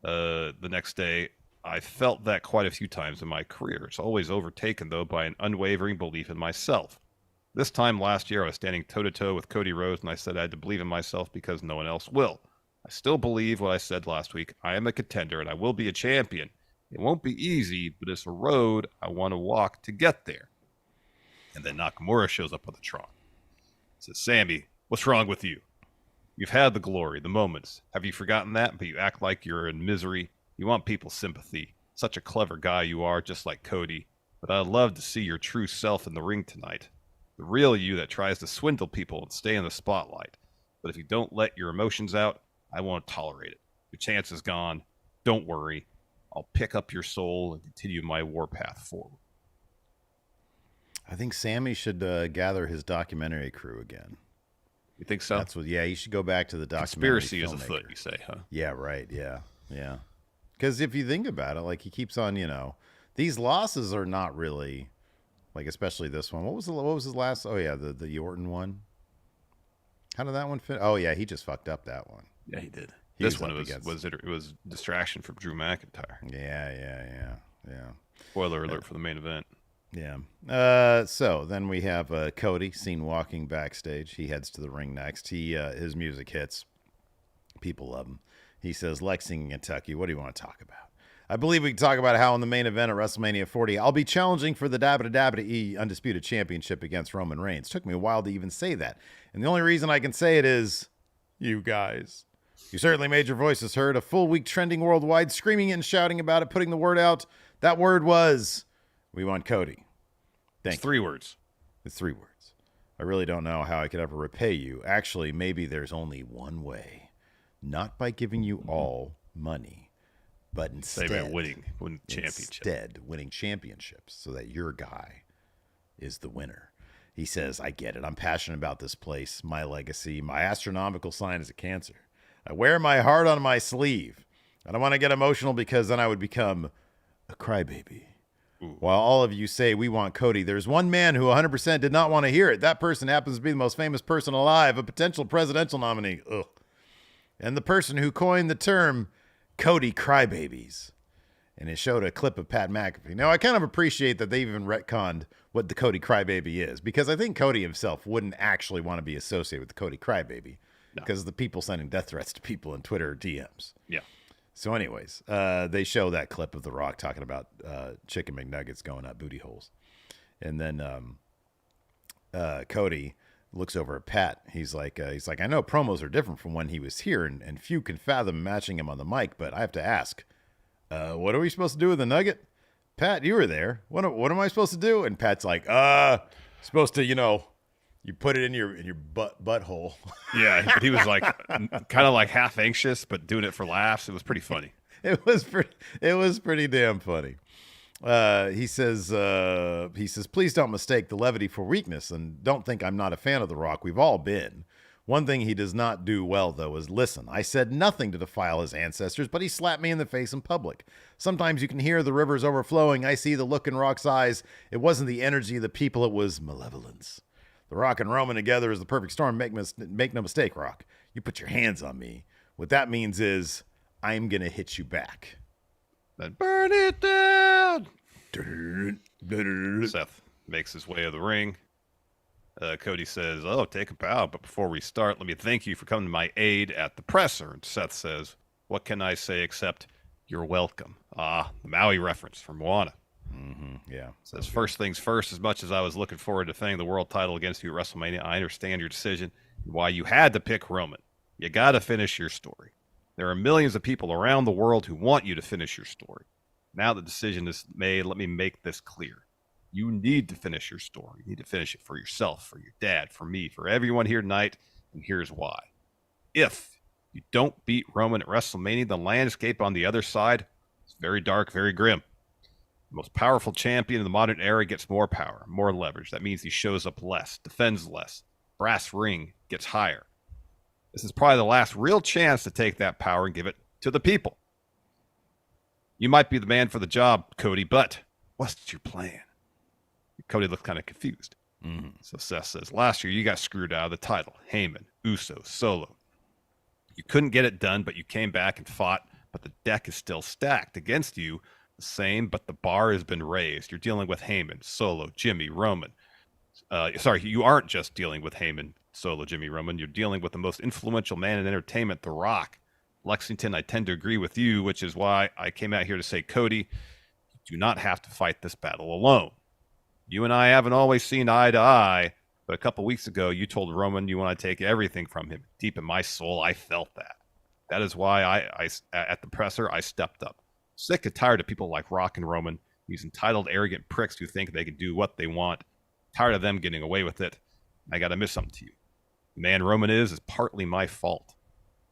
the next day, I felt that quite a few times in my career. It's always overtaken, though, by an unwavering belief in myself. This time last year, I was standing toe-to-toe with Cody Rhodes, and I said I had to believe in myself because no one else will. I still believe what I said last week. I am a contender, and I will be a champion. It won't be easy, but it's a road I want to walk to get there. And then Nakamura shows up on the Tron. Says, Sammy, what's wrong with you? You've had the glory, the moments. Have you forgotten that? But you act like you're in misery. You want people's sympathy. Such a clever guy you are, just like Cody. But I'd love to see your true self in the ring tonight. The real you that tries to swindle people and stay in the spotlight. But if you don't let your emotions out, I won't tolerate it. Your chance is gone. Don't worry. I'll pick up your soul and continue my warpath forward. I think Sammy should gather his documentary crew again. You think so? That's what. Yeah, he should go back to the documentary. Conspiracy is afoot, you say, huh? Yeah, right. Yeah. Because if you think about it, like he keeps on, these losses are not really, like especially this one. What was his last? Oh yeah, the Orton one. How did that one fit? Oh yeah, he just fucked up that one. Yeah, he did. This one was distraction from Drew McIntyre. Yeah. Spoiler alert for the main event. Yeah. So then we have Cody seen walking backstage. He heads to the ring next. His music hits. People love him. He says, Lexington, Kentucky, what do you want to talk about? I believe we can talk about how in the main event at WrestleMania 40, I'll be challenging for the WWE Undisputed Championship against Roman Reigns. Took me a while to even say that. And the only reason I can say it is, you guys. You certainly made your voices heard. A full week trending worldwide, screaming it and shouting about it, putting the word out. That word was, we want Cody. It's 3 words. It's 3 words. I really don't know how I could ever repay you. Actually, maybe there's only one way. Not by giving you all money, but instead winning championships. Instead, winning championships so that your guy is the winner. He says, I get it. I'm passionate about this place, my legacy, my astronomical sign is a Cancer. I wear my heart on my sleeve. I don't want to get emotional because then I would become a crybaby. Ooh. While all of you say we want Cody, there's one man who 100% did not want to hear it. That person happens to be the most famous person alive, a potential presidential nominee. Ugh. And the person who coined the term Cody Crybabies. And it showed a clip of Pat McAfee. Now, I kind of appreciate that they even retconned what the Cody Crybaby is, because I think Cody himself wouldn't actually want to be associated with the Cody Crybaby because of the people sending death threats to people in Twitter DMs. Yeah. So anyways, they show that clip of The Rock talking about chicken McNuggets going up booty holes. And then Cody looks over at Pat. He's like, I know promos are different from when he was here, and few can fathom matching him on the mic, but I have to ask, what are we supposed to do with the nugget? Pat, you were there. What am I supposed to do? And Pat's like, supposed to, you put it in your butthole. Yeah, he was like kind of like half anxious, but doing it for laughs. It was pretty funny. It was pretty damn funny. He says, please don't mistake the levity for weakness, and don't think I'm not a fan of The Rock. We've all been. One thing he does not do well, though, is listen. I said nothing to defile his ancestors, but he slapped me in the face in public. Sometimes you can hear the rivers overflowing. I see the look in Rock's eyes. It wasn't the energy of the people. It was malevolence. The Rock and Roman together is the perfect storm. Make no mistake, Rock. You put your hands on me. What that means is I'm going to hit you back. Then burn it down. Seth makes his way to the ring. Cody says, take a bow, but before we start, let me thank you for coming to my aid at the presser. And Seth says, what can I say except you're welcome? The Maui reference from Moana. Mm-hmm. Yeah. Says, first things first, as much as I was looking forward to defending the world title against you at WrestleMania, I understand your decision and why you had to pick Roman. You got to finish your story. There are millions of people around the world who want you to finish your story. Now the decision is made. Let me make this clear. You need to finish your story. You need to finish it for yourself, for your dad, for me, for everyone here tonight. And here's why. If you don't beat Roman at WrestleMania, the landscape on the other side is very dark, very grim. The most powerful champion in the modern era gets more power, more leverage. That means he shows up less, defends less. Brass ring gets higher. This is probably the last real chance to take that power and give it to the people. You might be the man for the job, Cody, but what's your plan? Cody looked kind of confused. Mm-hmm. So Seth says, last year you got screwed out of the title. Heyman, Uso, Solo. You couldn't get it done, but you came back and fought, but the deck is still stacked against you. The same, but the bar has been raised. You're dealing with Heyman, Solo, Jimmy, Roman. You aren't just dealing with Heyman, Solo, Jimmy, Roman. You're dealing with the most influential man in entertainment, The Rock. Lexington, I tend to agree with you, which is why I came out here to say, Cody, you do not have to fight this battle alone. You and I haven't always seen eye to eye, but a couple weeks ago, you told Roman you want to take everything from him. Deep in my soul, I felt that. That is why I at the presser, I stepped up. Sick and tired of people like Rock and Roman, these entitled, arrogant pricks who think they can do what they want. Tired of them getting away with it. I got to admit something to you. The man Roman is partly my fault.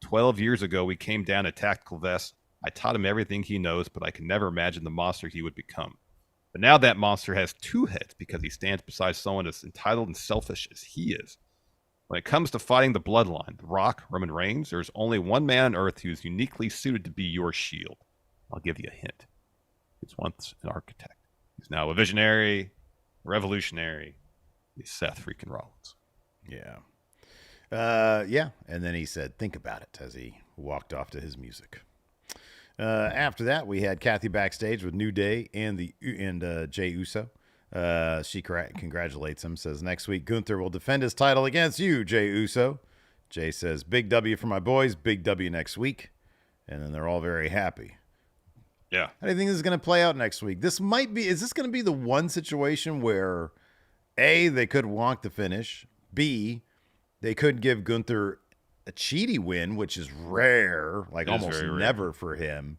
12 years ago, we came down a tactical vest. I taught him everything he knows, but I can never imagine the monster he would become. But now that monster has two heads because he stands beside someone as entitled and selfish as he is. When it comes to fighting the Bloodline, The Rock, Roman Reigns, there's only one man on Earth who's uniquely suited to be your shield. I'll give you a hint. He's once an architect. He's now a visionary, revolutionary. He's Seth freaking Rollins. Yeah. Yeah. And then he said, think about it, as he walked off to his music. After that, we had Kathy backstage with New Day and Jey Uso. She congratulates him, says, next week, Gunther will defend his title against you, Jey Uso. Jey says, big W for my boys, big W next week. And then they're all very happy. Yeah. How do you think this is going to play out next week? Is this going to be the one situation where, A, they could wonk the finish, B, they could give Gunther a cheaty win, which is rare, like almost never for him.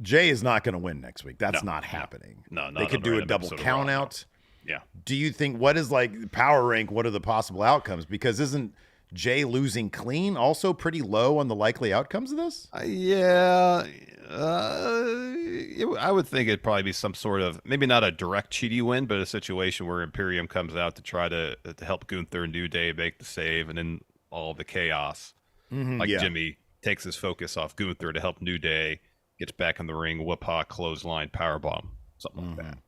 Jey is not going to win next week. That's not happening. No, they could do a double count out. Yeah. Do you think, what is like power rank? What are the possible outcomes? Because isn't Jey losing clean also pretty low on the likely outcomes of this? Yeah. I would think it'd probably be some sort of, maybe not a direct cheaty win, but a situation where Imperium comes out to try to help Gunther and New Day make the save, and then all the chaos. Jimmy takes his focus off Gunther to help New Day, gets back in the ring, whoop-ha, clothesline, powerbomb, something like that.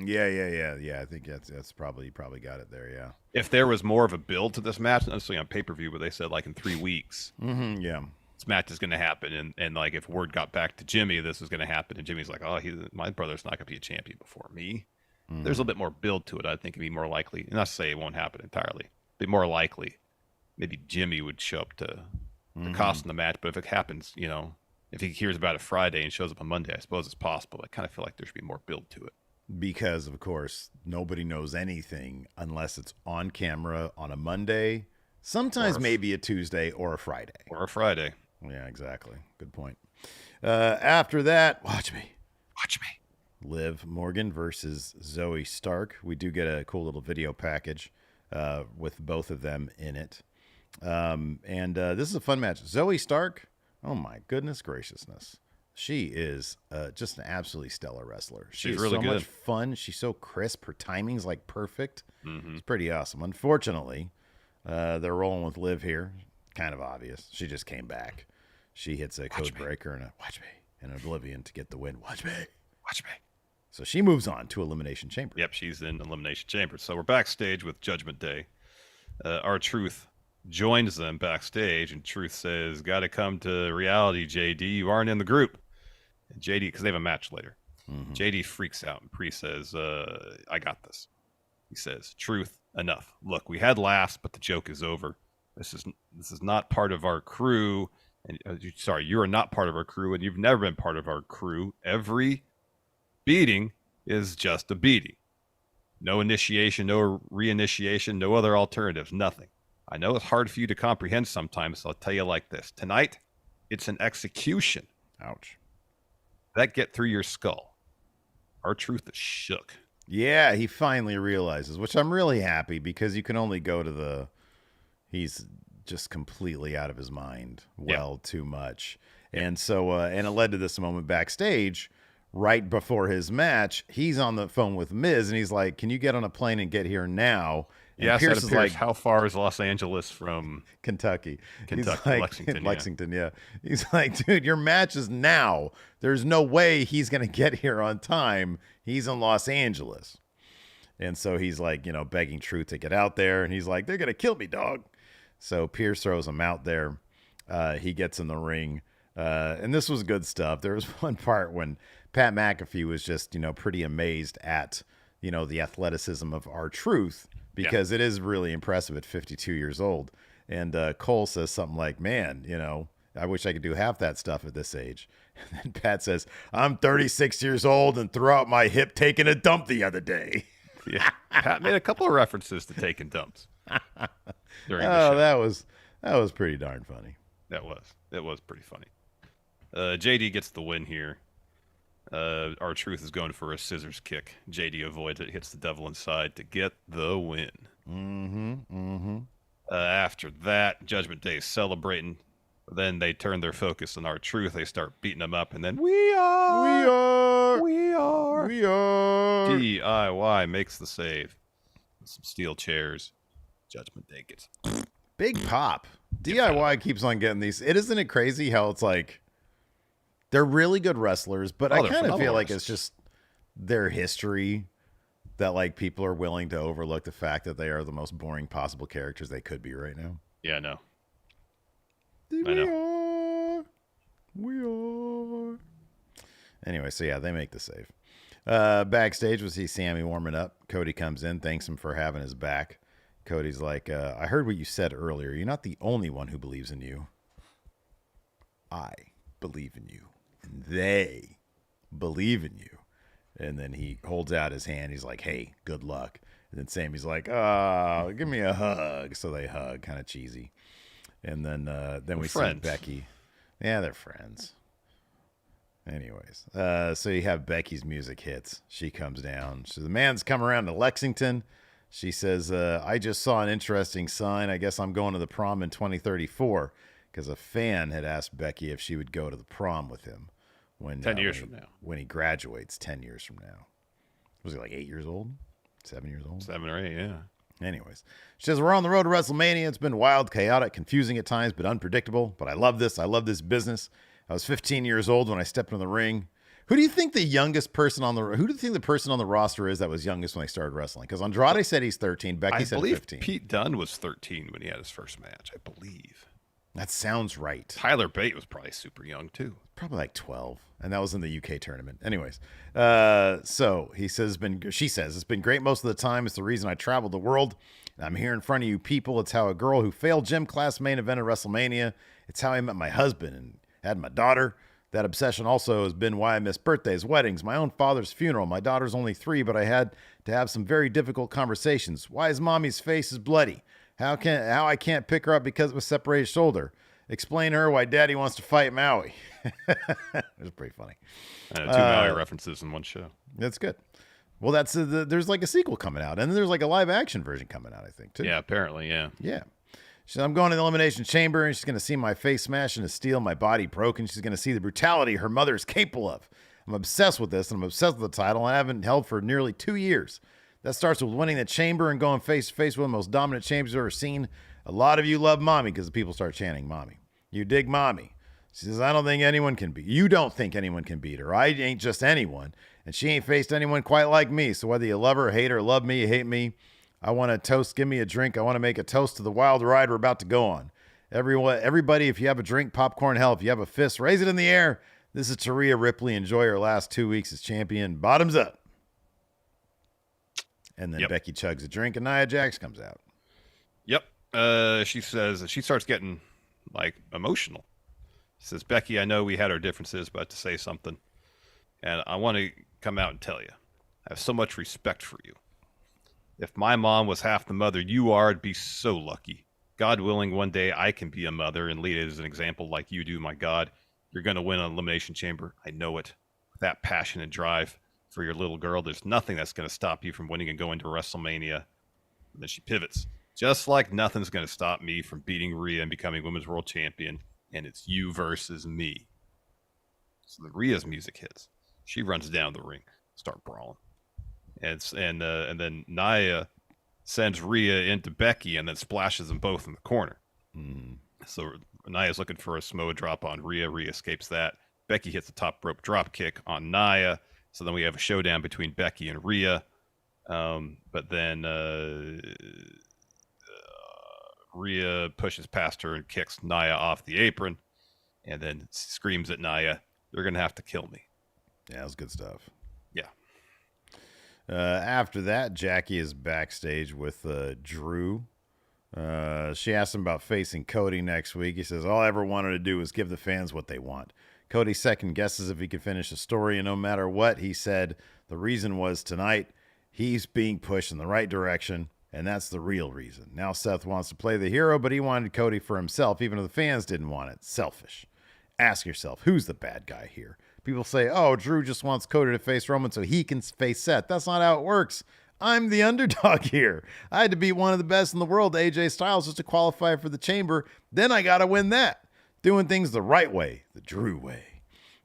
Yeah. I think that's probably got it there. Yeah. If there was more of a build to this match, not necessarily on pay-per-view, but they said like in 3 weeks, this match is going to happen, and like if word got back to Jimmy, this was going to happen, and Jimmy's like, oh, my brother's not going to be a champion before me. There's a little bit more build to it. I think it'd be more likely, not to say it won't happen entirely, but more likely, maybe Jimmy would show up to cost in the match. But if it happens, if he hears about it Friday and shows up on Monday, I suppose it's possible. I kind of feel like there should be more build to it. Because, of course, nobody knows anything unless it's on camera on a Monday, sometimes maybe a Tuesday or a Friday. Yeah, exactly. Good point. After that, watch me. Liv Morgan versus Zoe Stark. We do get a cool little video package with both of them in it. This is a fun match. Zoe Stark, oh my goodness graciousness. She is just an absolutely stellar wrestler. She's really so good. Much fun. She's so crisp. Her timing's like perfect. It's pretty awesome. Unfortunately, they're rolling with Liv here. Kind of obvious. She just came back. She hits a code breaker and an Oblivion to get the win. Watch me. So she moves on to Elimination Chamber. Yep, she's in Elimination Chamber. So we're backstage with Judgment Day. R-Truth joins them backstage, and Truth says, got to come to reality, JD. You aren't in the group. And JD, because they have a match later. JD freaks out, and Pre says, I got this. He says, Truth, enough. Look, we had laughs, but the joke is over. This is not part of our crew. And you are not part of our crew, and you've never been part of our crew. Every beating is just a beating. No initiation, no reinitiation, no other alternatives, nothing. I know it's hard for you to comprehend sometimes, so I'll tell you like this. Tonight, it's an execution. Ouch. That get through your skull. R-Truth is shook. Yeah, he finally realizes, which I'm really happy, because you can only go to he's just completely out of his mind too much. And so, and it led to this moment backstage right before his match. He's on the phone with Miz, and he's like, can you get on a plane and get here now? And Pierce is like, how far is Los Angeles from Kentucky? Like, Lexington, yeah. He's like, dude, your match is now. There's no way he's going to get here on time. He's in Los Angeles. And so he's like, begging Truth to get out there. And he's like, they're going to kill me, dog. So Pierce throws him out there. He gets in the ring. And this was good stuff. There was one part when Pat McAfee was just, pretty amazed at, the athleticism of R-Truth, because it is really impressive at 52 years old. And Cole says something like, man, I wish I could do half that stuff at this age. And then Pat says, I'm 36 years old and threw out my hip taking a dump the other day. Yeah, Pat made a couple of references to taking dumps during the show. That was pretty darn funny. It was pretty funny. JD gets the win here. R-Truth is going for a scissors kick. JD avoids it, hits the devil inside to get the win. Mm-hmm. After that, Judgment Day is celebrating. Then they turn their focus on R-Truth. They start beating them up, and then We are. DIY makes the save. Some steel chairs. Judgment Day gets Big pop. DIY keeps on getting these. Isn't it crazy how it's like they're really good wrestlers, but I kind of feel like it's just their history that like people are willing to overlook the fact that they are the most boring possible characters they could be right now. Yeah, no. We are. Anyway, so yeah, they make the save. Backstage, we see Sammy warming up. Cody comes in, thanks him for having his back. Cody's like, I heard what you said earlier. You're not the only one who believes in you. I believe in you. And they believe in you. And then he holds out his hand. He's like, hey, good luck. And then Sammy's like, oh, give me a hug. So they hug, kind of cheesy. And then we see Becky. Yeah, they're friends. Anyways, so you have Becky's music hits. She comes down. So the man's come around to Lexington. She says, I just saw an interesting sign. I guess I'm going to the prom in 2034 because a fan had asked Becky if she would go to the prom with him when 10 years from now. When he graduates 10 years from now. Was he like 8 years old? 7 years old? 7 or 8, yeah. Anyways, she says, we're on the road to WrestleMania. It's been wild, chaotic, confusing at times, but unpredictable. But I love this. I love this business. I was 15 years old when I stepped into the ring. Who do you think the person on the roster is that was youngest when they started wrestling? Because Andrade said he's 13. Becky said 15. Pete Dunne was 13 when he had his first match, I believe. That sounds right. Tyler Bate was probably super young, too. Probably like 12. And that was in the UK tournament. Anyways, so she says, it's been great most of the time. It's the reason I traveled the world. And I'm here in front of you people. It's how a girl who failed gym class main event at WrestleMania. It's how I met my husband and had my daughter. That obsession also has been why I miss birthdays, weddings, my own father's funeral. My daughter's only 3, but I had to have some very difficult conversations. Why is mommy's face is bloody? How I can't pick her up because of a separated shoulder? Explain to her why daddy wants to fight Maui. It was pretty funny. 2 Maui references in one show. That's good. Well, there's like a sequel coming out, and then there's like a live action version coming out, I think, too. Yeah, apparently, yeah. Yeah. She said, I'm going to the Elimination Chamber, and she's going to see my face smashed into steel, my body broken. She's going to see the brutality her mother is capable of. I'm obsessed with this, and I'm obsessed with the title, and I haven't held for nearly 2 years. That starts with winning the Chamber and going face-to-face with the most dominant champions I've ever seen. A lot of you love Mommy because the people start chanting Mommy. You dig Mommy. She says, I don't think anyone can beat. You don't think anyone can beat her. I ain't just anyone, and she ain't faced anyone quite like me. So whether you love her, hate her, love me, you hate me, I want to toast. Give me a drink. I want to make a toast to the wild ride we're about to go on. Everybody, if you have a drink, popcorn, hell, if you have a fist, raise it in the air. This is Rhea Ripley. Enjoy her last 2 weeks as champion. Bottoms up. And then Becky chugs a drink, and Nia Jax comes out. Yep. She says she starts getting like emotional. She says, Becky, I know we had our differences, but to say something, and I want to come out and tell you, I have so much respect for you. If my mom was half the mother you are, I'd be so lucky. God willing, one day I can be a mother and lead it as an example like you do. My God, you're going to win an Elimination Chamber. I know it. With that passion and drive for your little girl, there's nothing that's going to stop you from winning and going to WrestleMania. And then she pivots. Just like nothing's going to stop me from beating Rhea and becoming Women's World Champion. And it's you versus me. So the Rhea's music hits. She runs down the ring, start brawling. And then Nia sends Rhea into Becky and then splashes them both in the corner. So Nia's looking for a Samoa drop on Rhea. Rhea escapes that. Becky hits the top rope drop kick on Nia. So then we have a showdown between Becky and Rhea. But then Rhea pushes past her and kicks Nia off the apron. And then screams at Nia, "You're going to have to kill me." Yeah, that was good stuff. Yeah. After that, Jackie is backstage with Drew. She asks him about facing Cody next week. He says, all I ever wanted to do was give the fans what they want. Cody second guesses if he could finish the story, and no matter what, he said the reason was tonight he's being pushed in the right direction, and that's the real reason. Now Seth wants to play the hero, but he wanted Cody for himself, even if the fans didn't want it. Selfish. Ask yourself, who's the bad guy here? People say, oh, Drew just wants Cody to face Roman so he can face Seth. That's not how it works. I'm the underdog here. I had to beat one of the best in the world, AJ Styles, just to qualify for the chamber. Then I got to win that. Doing things the right way, the Drew way.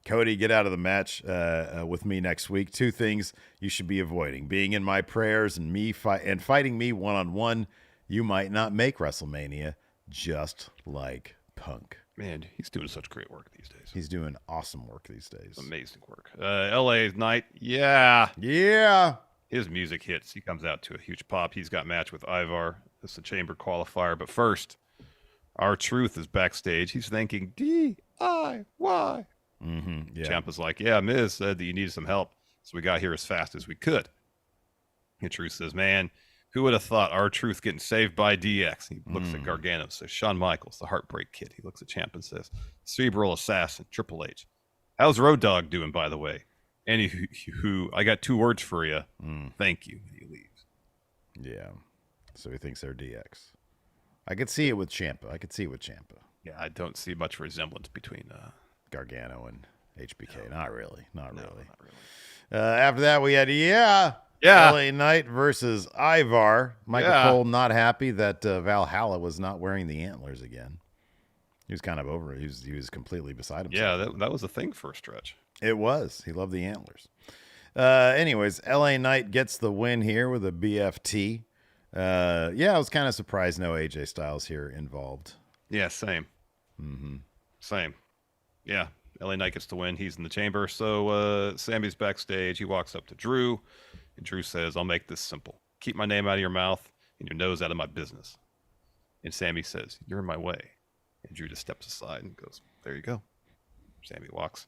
Cody, get out of the match with me next week. 2 things you should be avoiding: being in my prayers and fighting me one-on-one. You might not make WrestleMania, just like Punk. Man, he's doing such great work these days. He's doing awesome work these days. Amazing work. LA Knight, yeah. His music hits. He comes out to a huge pop. He's got a match with Ivar. It's a chamber qualifier. But first, R-Truth is backstage. He's thanking DIY. Yeah. Ciampa's like, yeah, Miz said that you needed some help, so we got here as fast as we could. And Truth says, man, who would have thought R-Truth getting saved by DX? He looks at Gargano, says, Shawn Michaels, the Heartbreak Kid. He looks at Ciampa and says, Cerebral Assassin, Triple H. How's Road Dogg doing, by the way? And who I got 2 words for you. Thank you. And he leaves. Yeah. So he thinks they're DX. I could see it with Ciampa. Yeah, I don't see much resemblance between Gargano and HBK. No. Not really. Not really. After that, we had LA Knight versus Ivar. Michael Cole not happy that Valhalla was not wearing the antlers again. He was kind of over it. He was completely beside himself. Yeah, that was a thing for a stretch. It was. He loved the antlers. Anyways, LA Knight gets the win here with a BFT. I was kind of surprised no AJ Styles here involved. Yeah, same. Same. Yeah, LA Knight gets the win. He's in the chamber. So Sammy's backstage. He walks up to Drew, and Drew says, I'll make this simple. Keep my name out of your mouth and your nose out of my business. And Sammy says, you're in my way. And Drew just steps aside and goes, there you go. Sammy walks.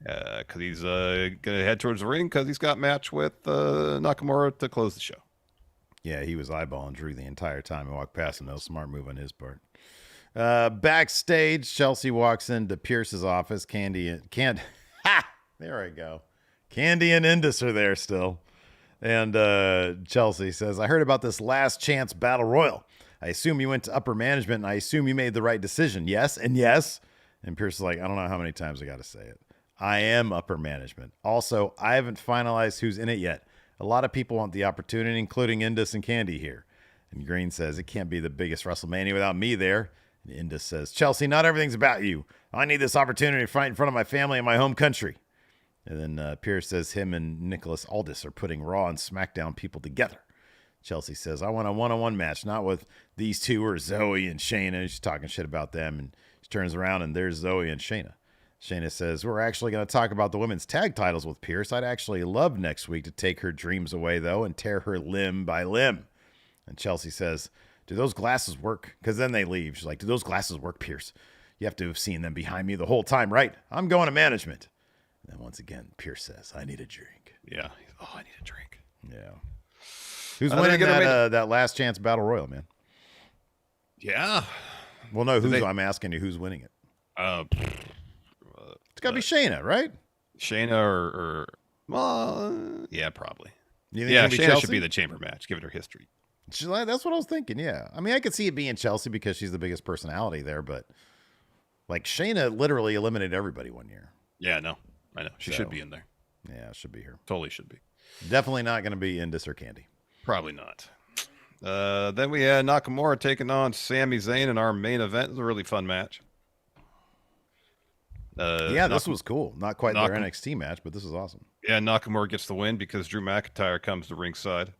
Because he's going to head towards the ring because he's got a match with Nakamura to close the show. Yeah, he was eyeballing Drew the entire time. He walked past him. No smart move on his part. Backstage, Chelsea walks into Pierce's office. There I go. Candy and Indus are there still. And Chelsea says, I heard about this last chance battle royal. I assume you went to upper management, and I assume you made the right decision. Yes and yes. And Pierce is like, I don't know how many times I got to say it. I am upper management. Also, I haven't finalized who's in it yet. A lot of people want the opportunity, including Indus and Candy here. And Green says, it can't be the biggest WrestleMania without me there. And Indus says, Chelsea, not everything's about you. I need this opportunity to fight in front of my family and my home country. And then Pierce says him and Nicholas Aldis are putting Raw and SmackDown people together. Chelsea says, I want a one-on-one match, not with these two or Zoe and Shayna. She's talking shit about them. And she turns around, and there's Zoe and Shayna. Shayna says, we're actually going to talk about the women's tag titles with Pierce. I'd actually love next week to take her dreams away, though, and tear her limb by limb. And Chelsea says, do those glasses work? Because then they leave. She's like, do those glasses work, Pierce? You have to have seen them behind me the whole time, right? I'm going to management. And then once again, Pierce says, I need a drink. Yeah. Oh, I need a drink. Yeah. Who's winning that last chance battle royal, man? Yeah. Well, no, I'm asking you who's winning it. It's got to be Shayna, right? Shayna yeah, probably. Shayna should be the chamber match, given her history. That's what I was thinking, yeah. I mean, I could see it being Chelsea because she's the biggest personality there, but like Shayna literally eliminated everybody one year. Yeah, no, I know. She should be in there. Yeah, should be here. Totally should be. Definitely not going to be Indus or Candy. Probably not. Then we had Nakamura taking on Sami Zayn in our main event. It was a really fun match. This was cool. Not quite their NXT match, but this is awesome. Yeah, Nakamura gets the win because Drew McIntyre comes to ringside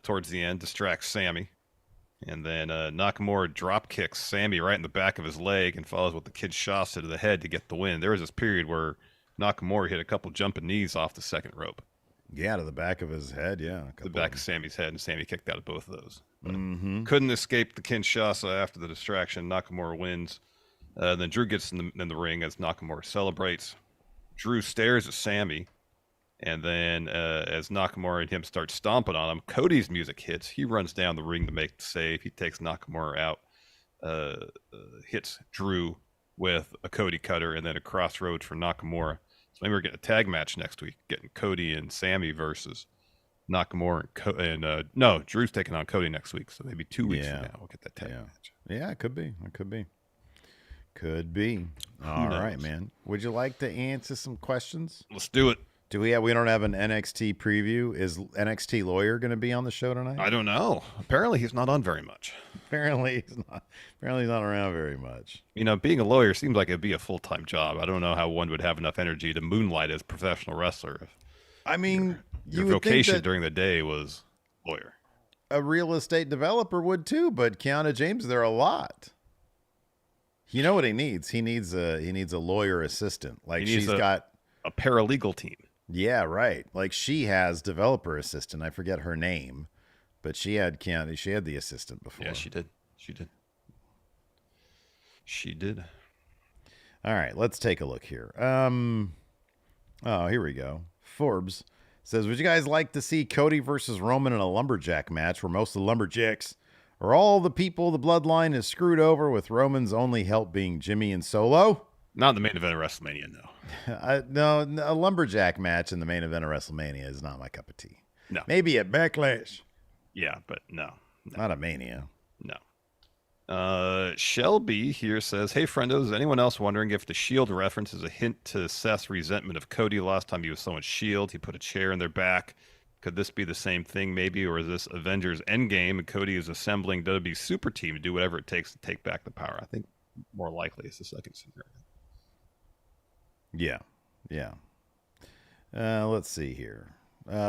towards the end, distracts Sammy. And then Nakamura drop kicks Sammy right in the back of his leg and follows with the Kinshasa to the head to get the win. There was this period where Nakamura hit a couple jumping knees off the second rope. Yeah, to the back of his head, yeah. The back of Sammy's head, and Sammy kicked out of both of those. Couldn't escape the Kinshasa after the distraction. Nakamura wins. Then Drew gets in the ring as Nakamura celebrates. Drew stares at Sammy, and then as Nakamura and him start stomping on him, Cody's music hits. He runs down the ring to make the save. He takes Nakamura out, hits Drew with a Cody cutter, and then a crossroads for Nakamura. So maybe we're getting a tag match next week, getting Cody and Sammy versus Nakamura and Drew's taking on Cody next week. So maybe 2 weeks from now we'll get that tag match. Yeah, it could be. Could be. All right, man. Would you like to answer some questions? Let's do it. We don't have an NXT preview? Is NXT Lawyer going to be on the show tonight? I don't know. Apparently he's not on very much. Apparently he's not around very much. You know, being a lawyer seems like it'd be a full-time job. I don't know how one would have enough energy to moonlight as a professional wrestler. I mean, your vocation during the day was lawyer. A real estate developer would too, but Kiana James there a lot. You know what he needs? He needs a lawyer assistant. Like she's got a paralegal team. Yeah, right. Like she has developer assistant. I forget her name, but she had the assistant before. Yeah, she did. All right, let's take a look here. Oh, here we go. Forbes says, would you guys like to see Cody versus Roman in a lumberjack match where most of the lumberjacks are all the people the bloodline is screwed over, with Roman's only help being Jimmy and Solo? Not in the main event of WrestleMania, no. No, a lumberjack match in the main event of WrestleMania is not my cup of tea. No. Maybe at Backlash. Yeah, but no. Not a Mania. No. Shelby here says, hey, friendo, is anyone else wondering if the Shield reference is a hint to Seth's resentment of Cody last time he was someone's Shield? He put a chair in their back. Could this be the same thing, maybe? Or is this Avengers Endgame and Cody is assembling WWE Super Team to do whatever it takes to take back the power? I think more likely it's the second scenario. Yeah. Let's see here.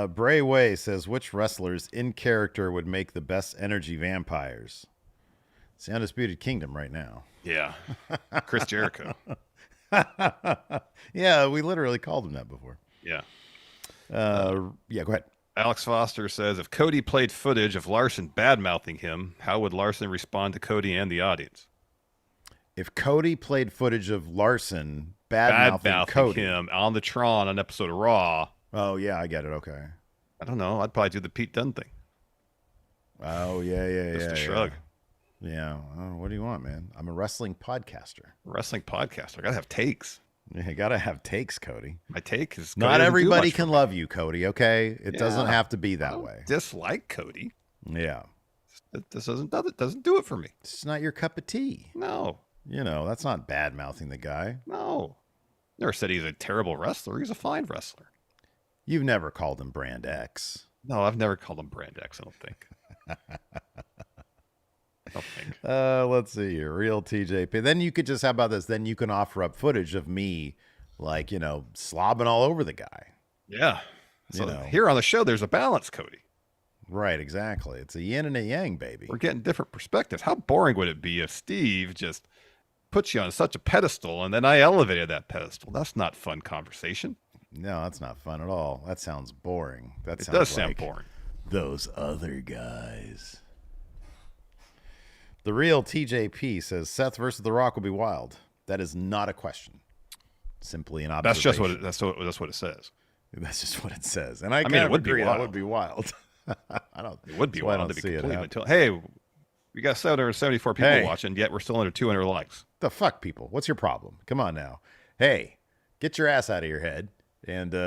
Bray Way says, which wrestlers in character would make the best energy vampires? It's the Undisputed Kingdom right now. Yeah. Chris Jericho. Yeah, we literally called him that before. Yeah. Yeah, go ahead. Alex Foster says, if Cody played footage of Larson bad-mouthing him, how would Larson respond to Cody and the audience? If Cody played footage of Larson bad-mouthing Cody him on the Tron on an episode of Raw. Oh, yeah, I get it. Okay. I don't know. I'd probably do the Pete Dunne thing. Oh, yeah. Just a shrug. Yeah. Oh, what do you want, man? I'm a wrestling podcaster. I gotta have takes. Yeah, you gotta have takes, Cody. My take is not everybody can love you, Cody. Okay, it doesn't have to be that way. Dislike Cody. Yeah, this doesn't do it for me. It's not your cup of tea. No, that's not bad mouthing the guy. No, never said he's a terrible wrestler. He's a fine wrestler. You've never called him Brand X. No, I've never called him Brand X. I don't think. Let's see here. Real TJP. Then you could just, how about this? Then you can offer up footage of me, like, slobbing all over the guy. Yeah. So here on the show, there's a balance, Cody. Right, exactly. It's a yin and a yang, baby. We're getting different perspectives. How boring would it be if Steve just puts you on such a pedestal and then I elevated that pedestal? That's not fun conversation. No, that's not fun at all. That sounds boring. It does sound boring. Those other guys. The real TJP says Seth versus The Rock will be wild. That is not a question. Simply an observation. That's what it says. That's just what it says. And I mean, it would agree. Be wild. That would be wild. It would be wild to be completely until. Hey, we got 774 people watching, yet we're still under 200 likes. The fuck, people? What's your problem? Come on now. Hey, get your ass out of your head, and get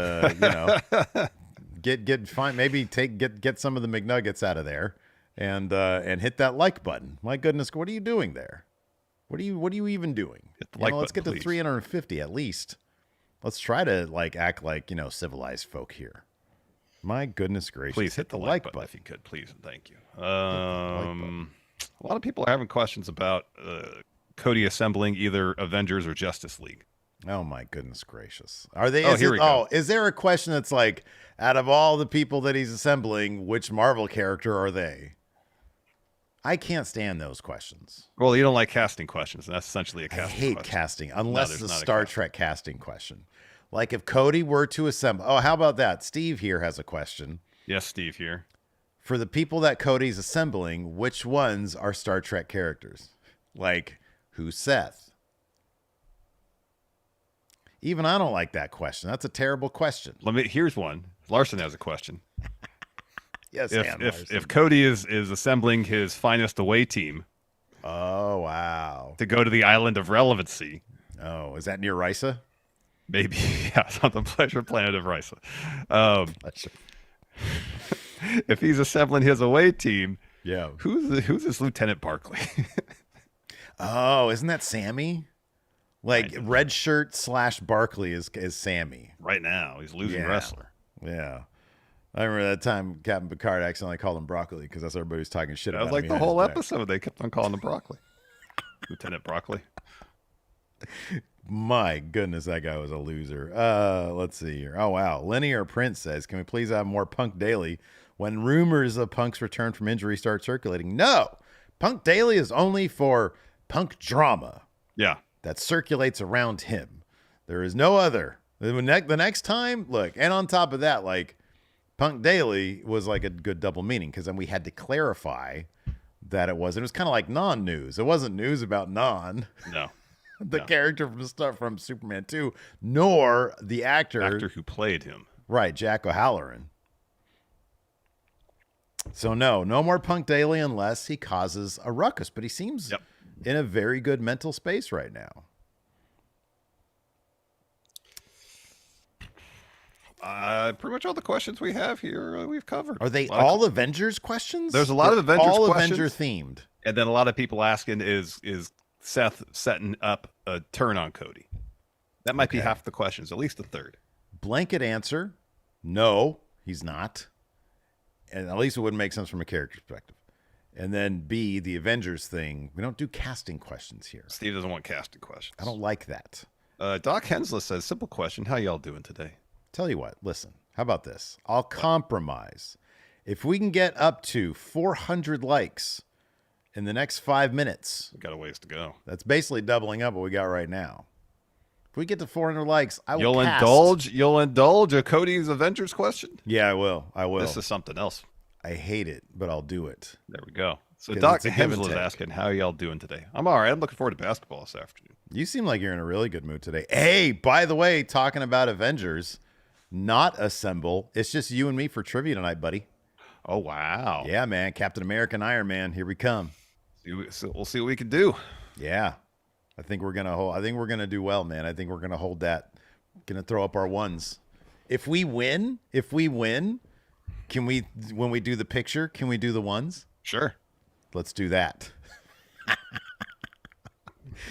some of the McNuggets out of there. And hit that like button. My goodness, what are you doing there? What are you even doing? Let's get to 350 at least. Let's try to act like civilized folk here. My goodness gracious! Please hit the like button if you could, please, and thank you. A lot of people are having questions about Cody assembling either Avengers or Justice League. Oh my goodness gracious! Are they? Is there a question that's like, out of all the people that he's assembling, which Marvel character are they? I can't stand those questions. Well, you don't like casting questions, and that's essentially a casting question. I hate casting, unless it's a Star Trek casting question. Like if Cody were to assemble... Oh, how about that? Steve here has a question. Yes, Steve here. For the people that Cody's assembling, which ones are Star Trek characters? Like, who's Seth? Even I don't like that question. That's a terrible question. Here's one. Larson has a question. Yes, if Cody is assembling his finest away team. Oh, wow. To go to the island of relevancy. Oh, is that near Risa? Maybe. Yeah, it's on the Pleasure Planet of Risa. If he's assembling his away team, yeah. Who's this Lieutenant Barkley? Oh, isn't that Sammy? Like red shirt / Barkley is Sammy. Right now, he's losing wrestler. Yeah. I remember that time Captain Picard accidentally called him Broccoli because that's everybody was talking shit about him. That was like the whole episode. They kept on calling him Broccoli. Lieutenant Broccoli. My goodness, that guy was a loser. Let's see here. Oh, wow. Linear Prince says, can we please have more Punk Daily when rumors of Punk's return from injury start circulating? No. Punk Daily is only for Punk drama. Yeah. That circulates around him. There is no other. The next time, look, and on top of that, like, Punk Daily was like a good double meaning because then we had to clarify that it was kind of like non-news. It wasn't news about Non. No. The character from Superman 2, nor the actor who played him. Right, Jack O'Halloran. So no more Punk Daily unless he causes a ruckus. But he seems in a very good mental space right now. Pretty much all the questions we have here we've covered. Are they all Avengers questions? There's a lot of Avengers all questions. Avenger themed. And then a lot of people asking, is Seth setting up a turn on Cody? That might be half the questions, at least a third. Blanket answer, no, he's not. And at least it wouldn't make sense from a character perspective. And then B, the Avengers thing. We don't do casting questions here. Steve doesn't want casting questions. I don't like that. Doc Hensler says, simple question. How y'all doing today? Tell you what, listen, how about this? I'll compromise. If we can get up to 400 likes in the next 5 minutes. We got a ways to go. That's basically doubling up what we got right now. If we get to 400 likes, I will cast. You'll indulge a Cody's Avengers question? Yeah, I will. This is something else. I hate it, but I'll do it. There we go. So Doc Hensler is asking, how y'all doing today? I'm all right. I'm looking forward to basketball this afternoon. You seem like you're in a really good mood today. Hey, by the way, talking about Avengers, not assemble. It's just you and me for trivia tonight, buddy. Oh, wow. Yeah, man. Captain America and Iron Man. Here we come. We'll see what we can do. Yeah. I think we're gonna do well, man. I think we're gonna hold that. Gonna throw up our ones. If we win, can we, when we do the picture, can we do the ones? Sure. Let's do that.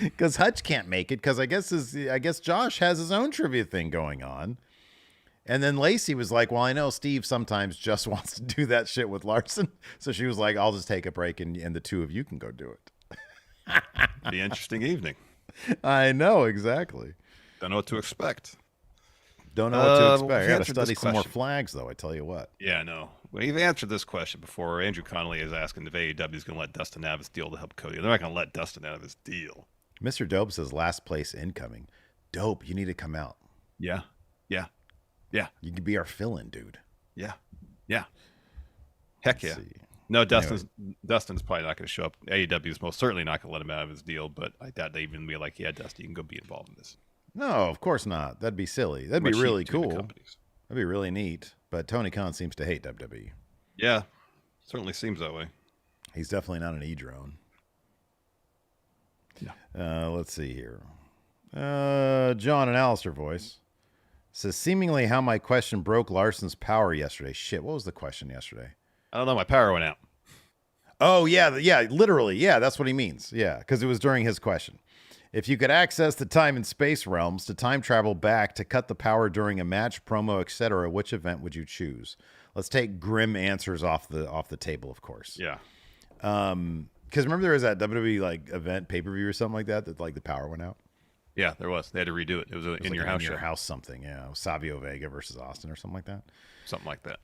Because Hutch can't make it because I guess Josh has his own trivia thing going on. And then Lacey was like, well, I know Steve sometimes just wants to do that shit with Larson. So she was like, I'll just take a break and the two of you can go do it. Be an interesting evening. I know, exactly. Don't know what to expect. Don't know what to expect. I got to study some more flags, though, I tell you what. Yeah, no. We've answered this question before. Andrew Connolly is asking if AEW is going to let Dustin have his deal to help Cody. They're not going to let Dustin out of his deal. Mr. Dope says last place incoming. Dope, you need to come out. Yeah. You could be our fill-in, dude. Yeah. Heck yeah. No, Dustin's probably not going to show up. AEW is most certainly not going to let him out of his deal, but I doubt they even be like, yeah, Dusty, you can go be involved in this. No, of course not. That'd be silly. That'd be really cool. That'd be really neat. But Tony Khan seems to hate WWE. Yeah, certainly seems that way. He's definitely not an E-drone. Yeah. Let's see here. John and Alistair voice says, seemingly how my question broke Larson's power yesterday. Shit, what was the question yesterday? I don't know. My power went out. Oh, yeah, literally. Yeah, that's what he means. Yeah, because it was during his question. If you could access the time and space realms to time travel back to cut the power during a match, promo, etc., which event would you choose? Let's take grim answers off the table, of course. Yeah. Because remember there was that WWE like event pay-per-view or something like that like the power went out? Yeah, there was. They had to redo it. It was in your house. In your house something, yeah. It was Savio Vega versus Austin or something like that. Something like that.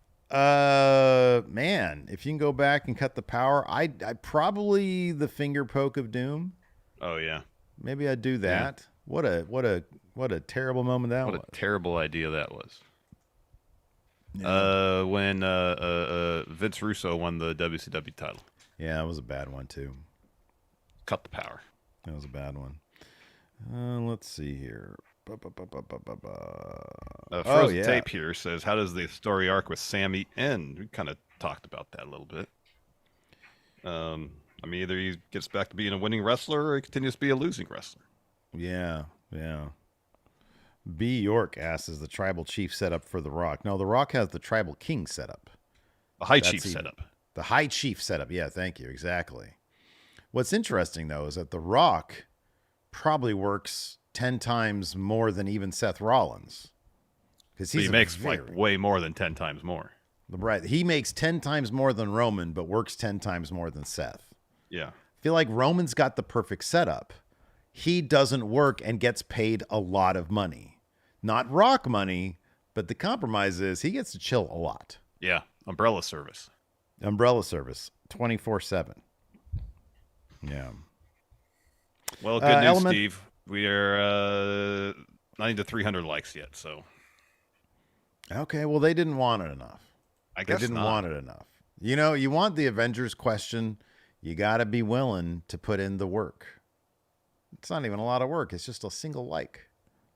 Man, if you can go back and cut the power, I probably the finger poke of doom. Oh yeah. Maybe I'd do that. Yeah. What a terrible moment that was. What a terrible idea that was. Yeah. When Vince Russo won the WCW title. Yeah, that was a bad one too. Cut the power. That was a bad one. Let's see here. Frozen Tape here says, how does the story arc with Sammy end? We kind of talked about that a little bit. I mean, either he gets back to being a winning wrestler or he continues to be a losing wrestler. Yeah. B. York asks, is the tribal chief set up for The Rock? No, The Rock has the tribal king set up. The high chief setup. The high chief setup. Yeah, thank you. Exactly. What's interesting, though, is that The Rock probably works 10 times more than even Seth Rollins. Because he makes like way more than 10 times more. Right. He makes 10 times more than Roman, but works 10 times more than Seth. Yeah. I feel like Roman's got the perfect setup. He doesn't work and gets paid a lot of money. Not Rock money, but the compromise is he gets to chill a lot. Yeah. Umbrella service. 24/7. Yeah. Well, good news, Steve. We are not into 300 likes yet, so. Okay, well, they didn't want it enough. I guess they didn't not. want it enough. You know, you want the Avengers question, you got to be willing to put in the work. It's not even a lot of work. It's just a single like.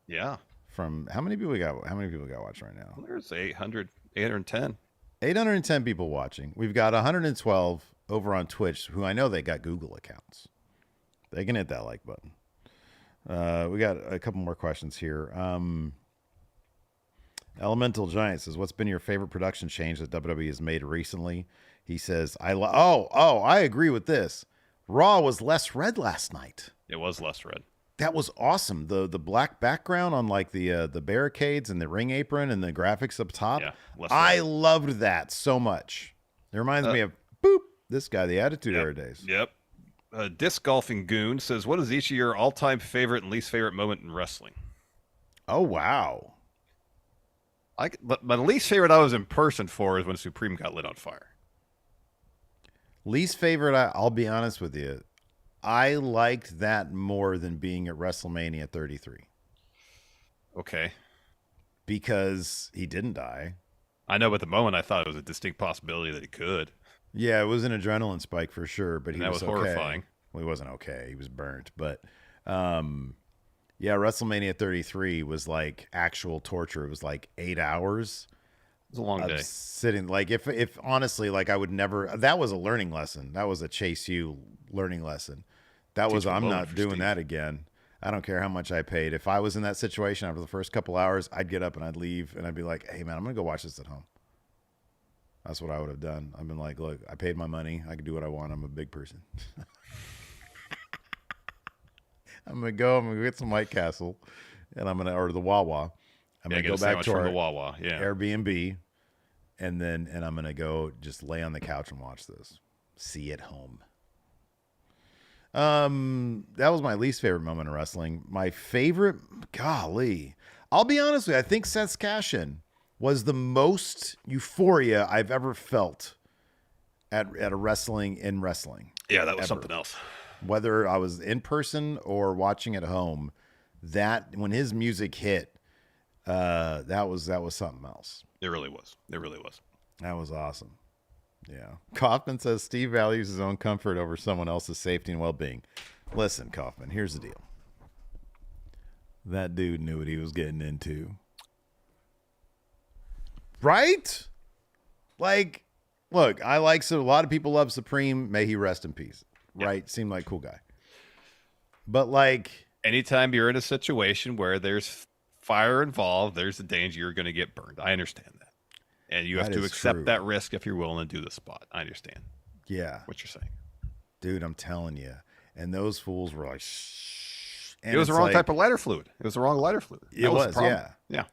Yeah. From how many people we got? How many people we got watching right now? Well, there's 810. 810 people watching. We've got 112 over on Twitch, who I know they got Google accounts. They can hit that like button. We got a couple more questions here. Elemental Giant says, "What's been your favorite production change that WWE has made recently?" He says, I agree with this. Raw was less red last night. It was less red. That was awesome. The black background on like the barricades and the ring apron and the graphics up top. Yeah, I loved that so much. It reminds me of this guy, the Attitude Era days. Yep. Disc Golfing Goon says, "What is each of your all-time favorite and least favorite moment in wrestling?" Oh, wow. But my least favorite I was in person for is when Supreme got lit on fire. Least favorite, I'll be honest with you. I liked that more than being at WrestleMania 33. Okay. Because he didn't die. I know, but at the moment I thought it was a distinct possibility that he could. Yeah, it was an adrenaline spike for sure, but that was okay. Horrifying. Well, he wasn't okay. He was burnt. But yeah, WrestleMania 33 was like actual torture. It was like 8 hours. It was a long day. Sitting, like, if honestly, like, I would never, that was a learning lesson. That was a Chase U learning lesson. That was, I'm not doing that again. I don't care how much I paid. If I was in that situation after the first couple hours, I'd get up and I'd leave and I'd be like, hey, man, I'm going to go watch this at home. That's what I would have done. I've been like, look, I paid my money. I can do what I want. I'm a big person. I'm going to go get some White Castle and or the Wawa. I'm going to go back to our the Wawa. Yeah. Airbnb. And I'm going to go just lay on the couch and watch this. See at home. That was my least favorite moment in wrestling. My favorite, golly, I'll be honest with you. I think Seth's cash-in was the most euphoria I've ever felt at a wrestling. Yeah, that was something else. Whether I was in person or watching at home, that when his music hit, that was something else. It really was. It really was. That was awesome. Yeah. Kaufman says Steve values his own comfort over someone else's safety and well-being. Listen, Kaufman, here's the deal. That dude knew what he was getting into. Right? Like, look, a lot of people love Supreme. May he rest in peace. Yep. Right? Seemed like a cool guy. But like, anytime you're in a situation where there's fire involved, there's a danger you're going to get burned. I understand that. And you have to accept that risk if you're willing to do the spot. I understand. Yeah. What you're saying. Dude, I'm telling you. And those fools were like, shh. And it was the wrong type of lighter fluid. It was the wrong lighter fluid. It was, yeah. Yeah.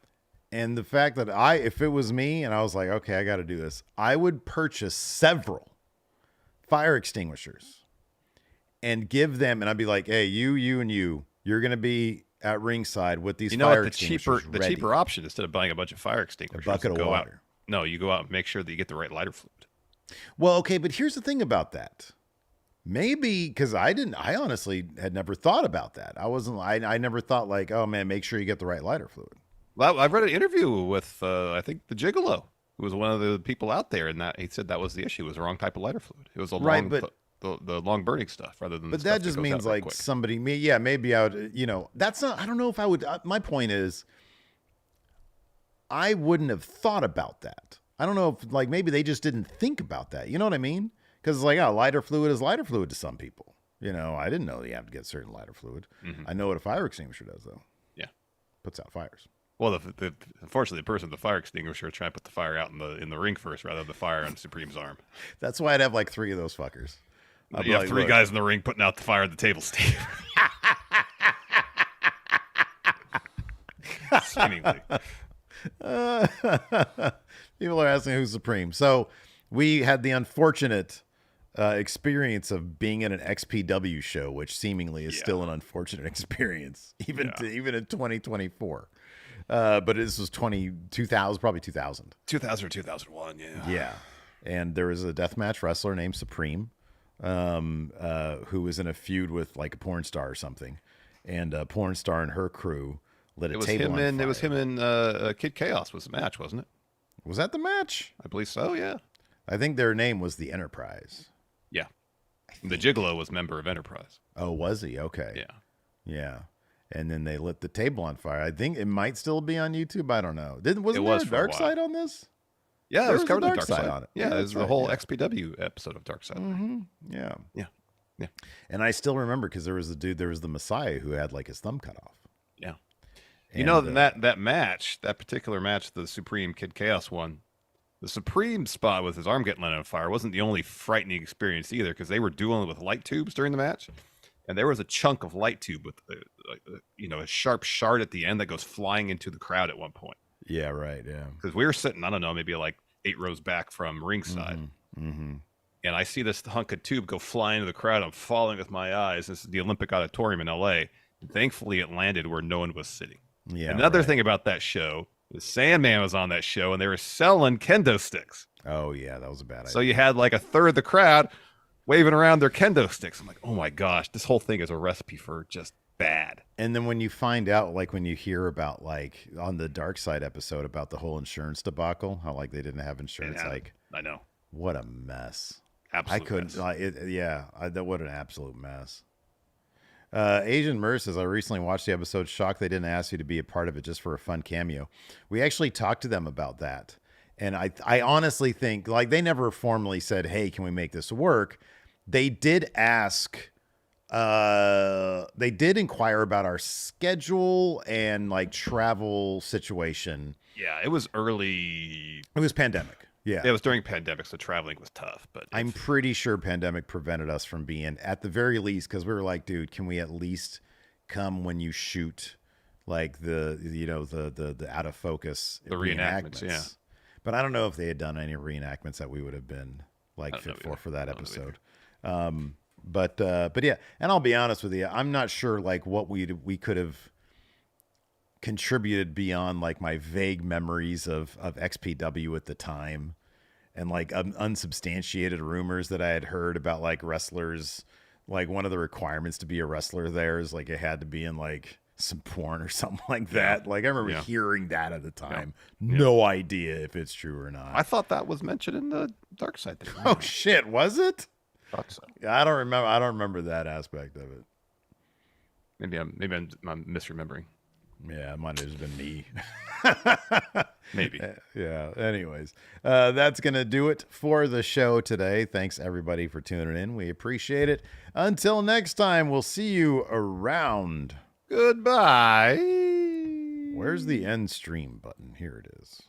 And the fact that if it was me and I was like, okay, I got to do this, I would purchase several fire extinguishers and give them, and I'd be like, hey, you, and you're going to be at ringside with these fire extinguishers. The cheaper option, instead of buying a bunch of fire extinguishers, a bucket of water. No, you go out and make sure that you get the right lighter fluid. Well, okay, but here's the thing about that. Maybe because I honestly had never thought about that. I never thought like, oh man, make sure you get the right lighter fluid. Well, I've read an interview with, I think the Gigolo, who was one of the people out there, and that he said that was the issue, was the wrong type of lighter fluid. It was the long burning stuff rather than. But that just means like somebody, maybe I would, that's not. I don't know if I would. My point is, I wouldn't have thought about that. I don't know if like maybe they just didn't think about that. You know what I mean? Because it's like, lighter fluid is lighter fluid to some people. I didn't know you have to get certain lighter fluid. Mm-hmm. I know what a fire extinguisher does though. Yeah, puts out fires. Well, unfortunately, the person with the fire extinguisher trying to put the fire out in the ring first, rather than the fire on Supreme's arm. That's why I'd have like 3 of those fuckers. You have like, 3 guys in the ring putting out the fire at the table, Steve. Seemingly. People are asking who's Supreme. So we had the unfortunate experience of being in an XPW show, which seemingly is still an unfortunate experience, even in 2024. But this was 2000, probably 2000. 2000 or 2001, yeah. Yeah. And there was a deathmatch wrestler named Supreme who was in a feud with like a porn star or something. And a porn star and her crew lit a table on fire. It was him and Kid Chaos was the match, wasn't it? Was that the match? I believe so, yeah. I think their name was the Enterprise. Yeah. The Gigolo was member of Enterprise. Oh, was he? Okay. Yeah. Yeah. And then they lit the table on fire. I think it might still be on YouTube. I don't know. Wasn't there a dark side on this? Yeah, it was covered in Dark Side on it. Yeah, it was the whole XPW episode of Dark Side. Mm-hmm. Yeah. Yeah. Yeah. And I still remember because there was the Messiah who had like his thumb cut off. Yeah. And, you know, that match, that particular match, the Supreme Kid Chaos one, the Supreme spot with his arm getting lit on fire wasn't the only frightening experience either, because they were dueling with light tubes during the match. And there was a chunk of light tube with, a sharp shard at the end that goes flying into the crowd at one point. Yeah, right. Yeah. Because we were sitting, I don't know, maybe like 8 rows back from ringside. Mm-hmm. And I see this hunk of tube go flying into the crowd. I'm falling with my eyes. This is the Olympic Auditorium in LA. And thankfully, it landed where no one was sitting. Yeah. Another thing about that show, the Sandman was on that show, and they were selling kendo sticks. Oh, yeah. That was a bad idea. So you had like a third of the crowd waving around their kendo sticks. I'm like, oh my gosh, this whole thing is a recipe for just bad. And then when you find out, like when you hear about like on the Dark Side episode about the whole insurance debacle, how like they didn't have insurance, I know. What a mess. Absolute I couldn't. mess. That what an absolute mess. Asian Merce says, I recently watched the episode. Shocked they didn't ask you to be a part of it just for a fun cameo. We actually talked to them about that, and I honestly think like they never formally said, "Hey, can we make this work?" They did ask. They did inquire about our schedule and like travel situation. Yeah, it was early. It was pandemic. Yeah, it was during pandemic, so traveling was tough. But I'm pretty sure pandemic prevented us from being, at the very least, because we were like, dude, can we at least come when you shoot like the out of focus the reenactments? Yeah, but I don't know if they had done any reenactments that we would have been like fit for that episode. But yeah, and I'll be honest with you, I'm not sure like what we could have contributed beyond like my vague memories of XPW at the time, and like unsubstantiated rumors that I had heard about like wrestlers. Like one of the requirements to be a wrestler there is like it had to be in like some porn or something like that. Like I remember hearing that at the time. No idea if it's true or not. I thought that was mentioned in the Dark Side thing. Oh shit, was it? Thought so. Yeah, I don't remember that aspect of it. Maybe I'm misremembering. Yeah, it might have just been me. Maybe. Yeah. Anyways, that's going to do it for the show today. Thanks, everybody, for tuning in. We appreciate it. Until next time, we'll see you around. Goodbye. Where's the end stream button? Here it is.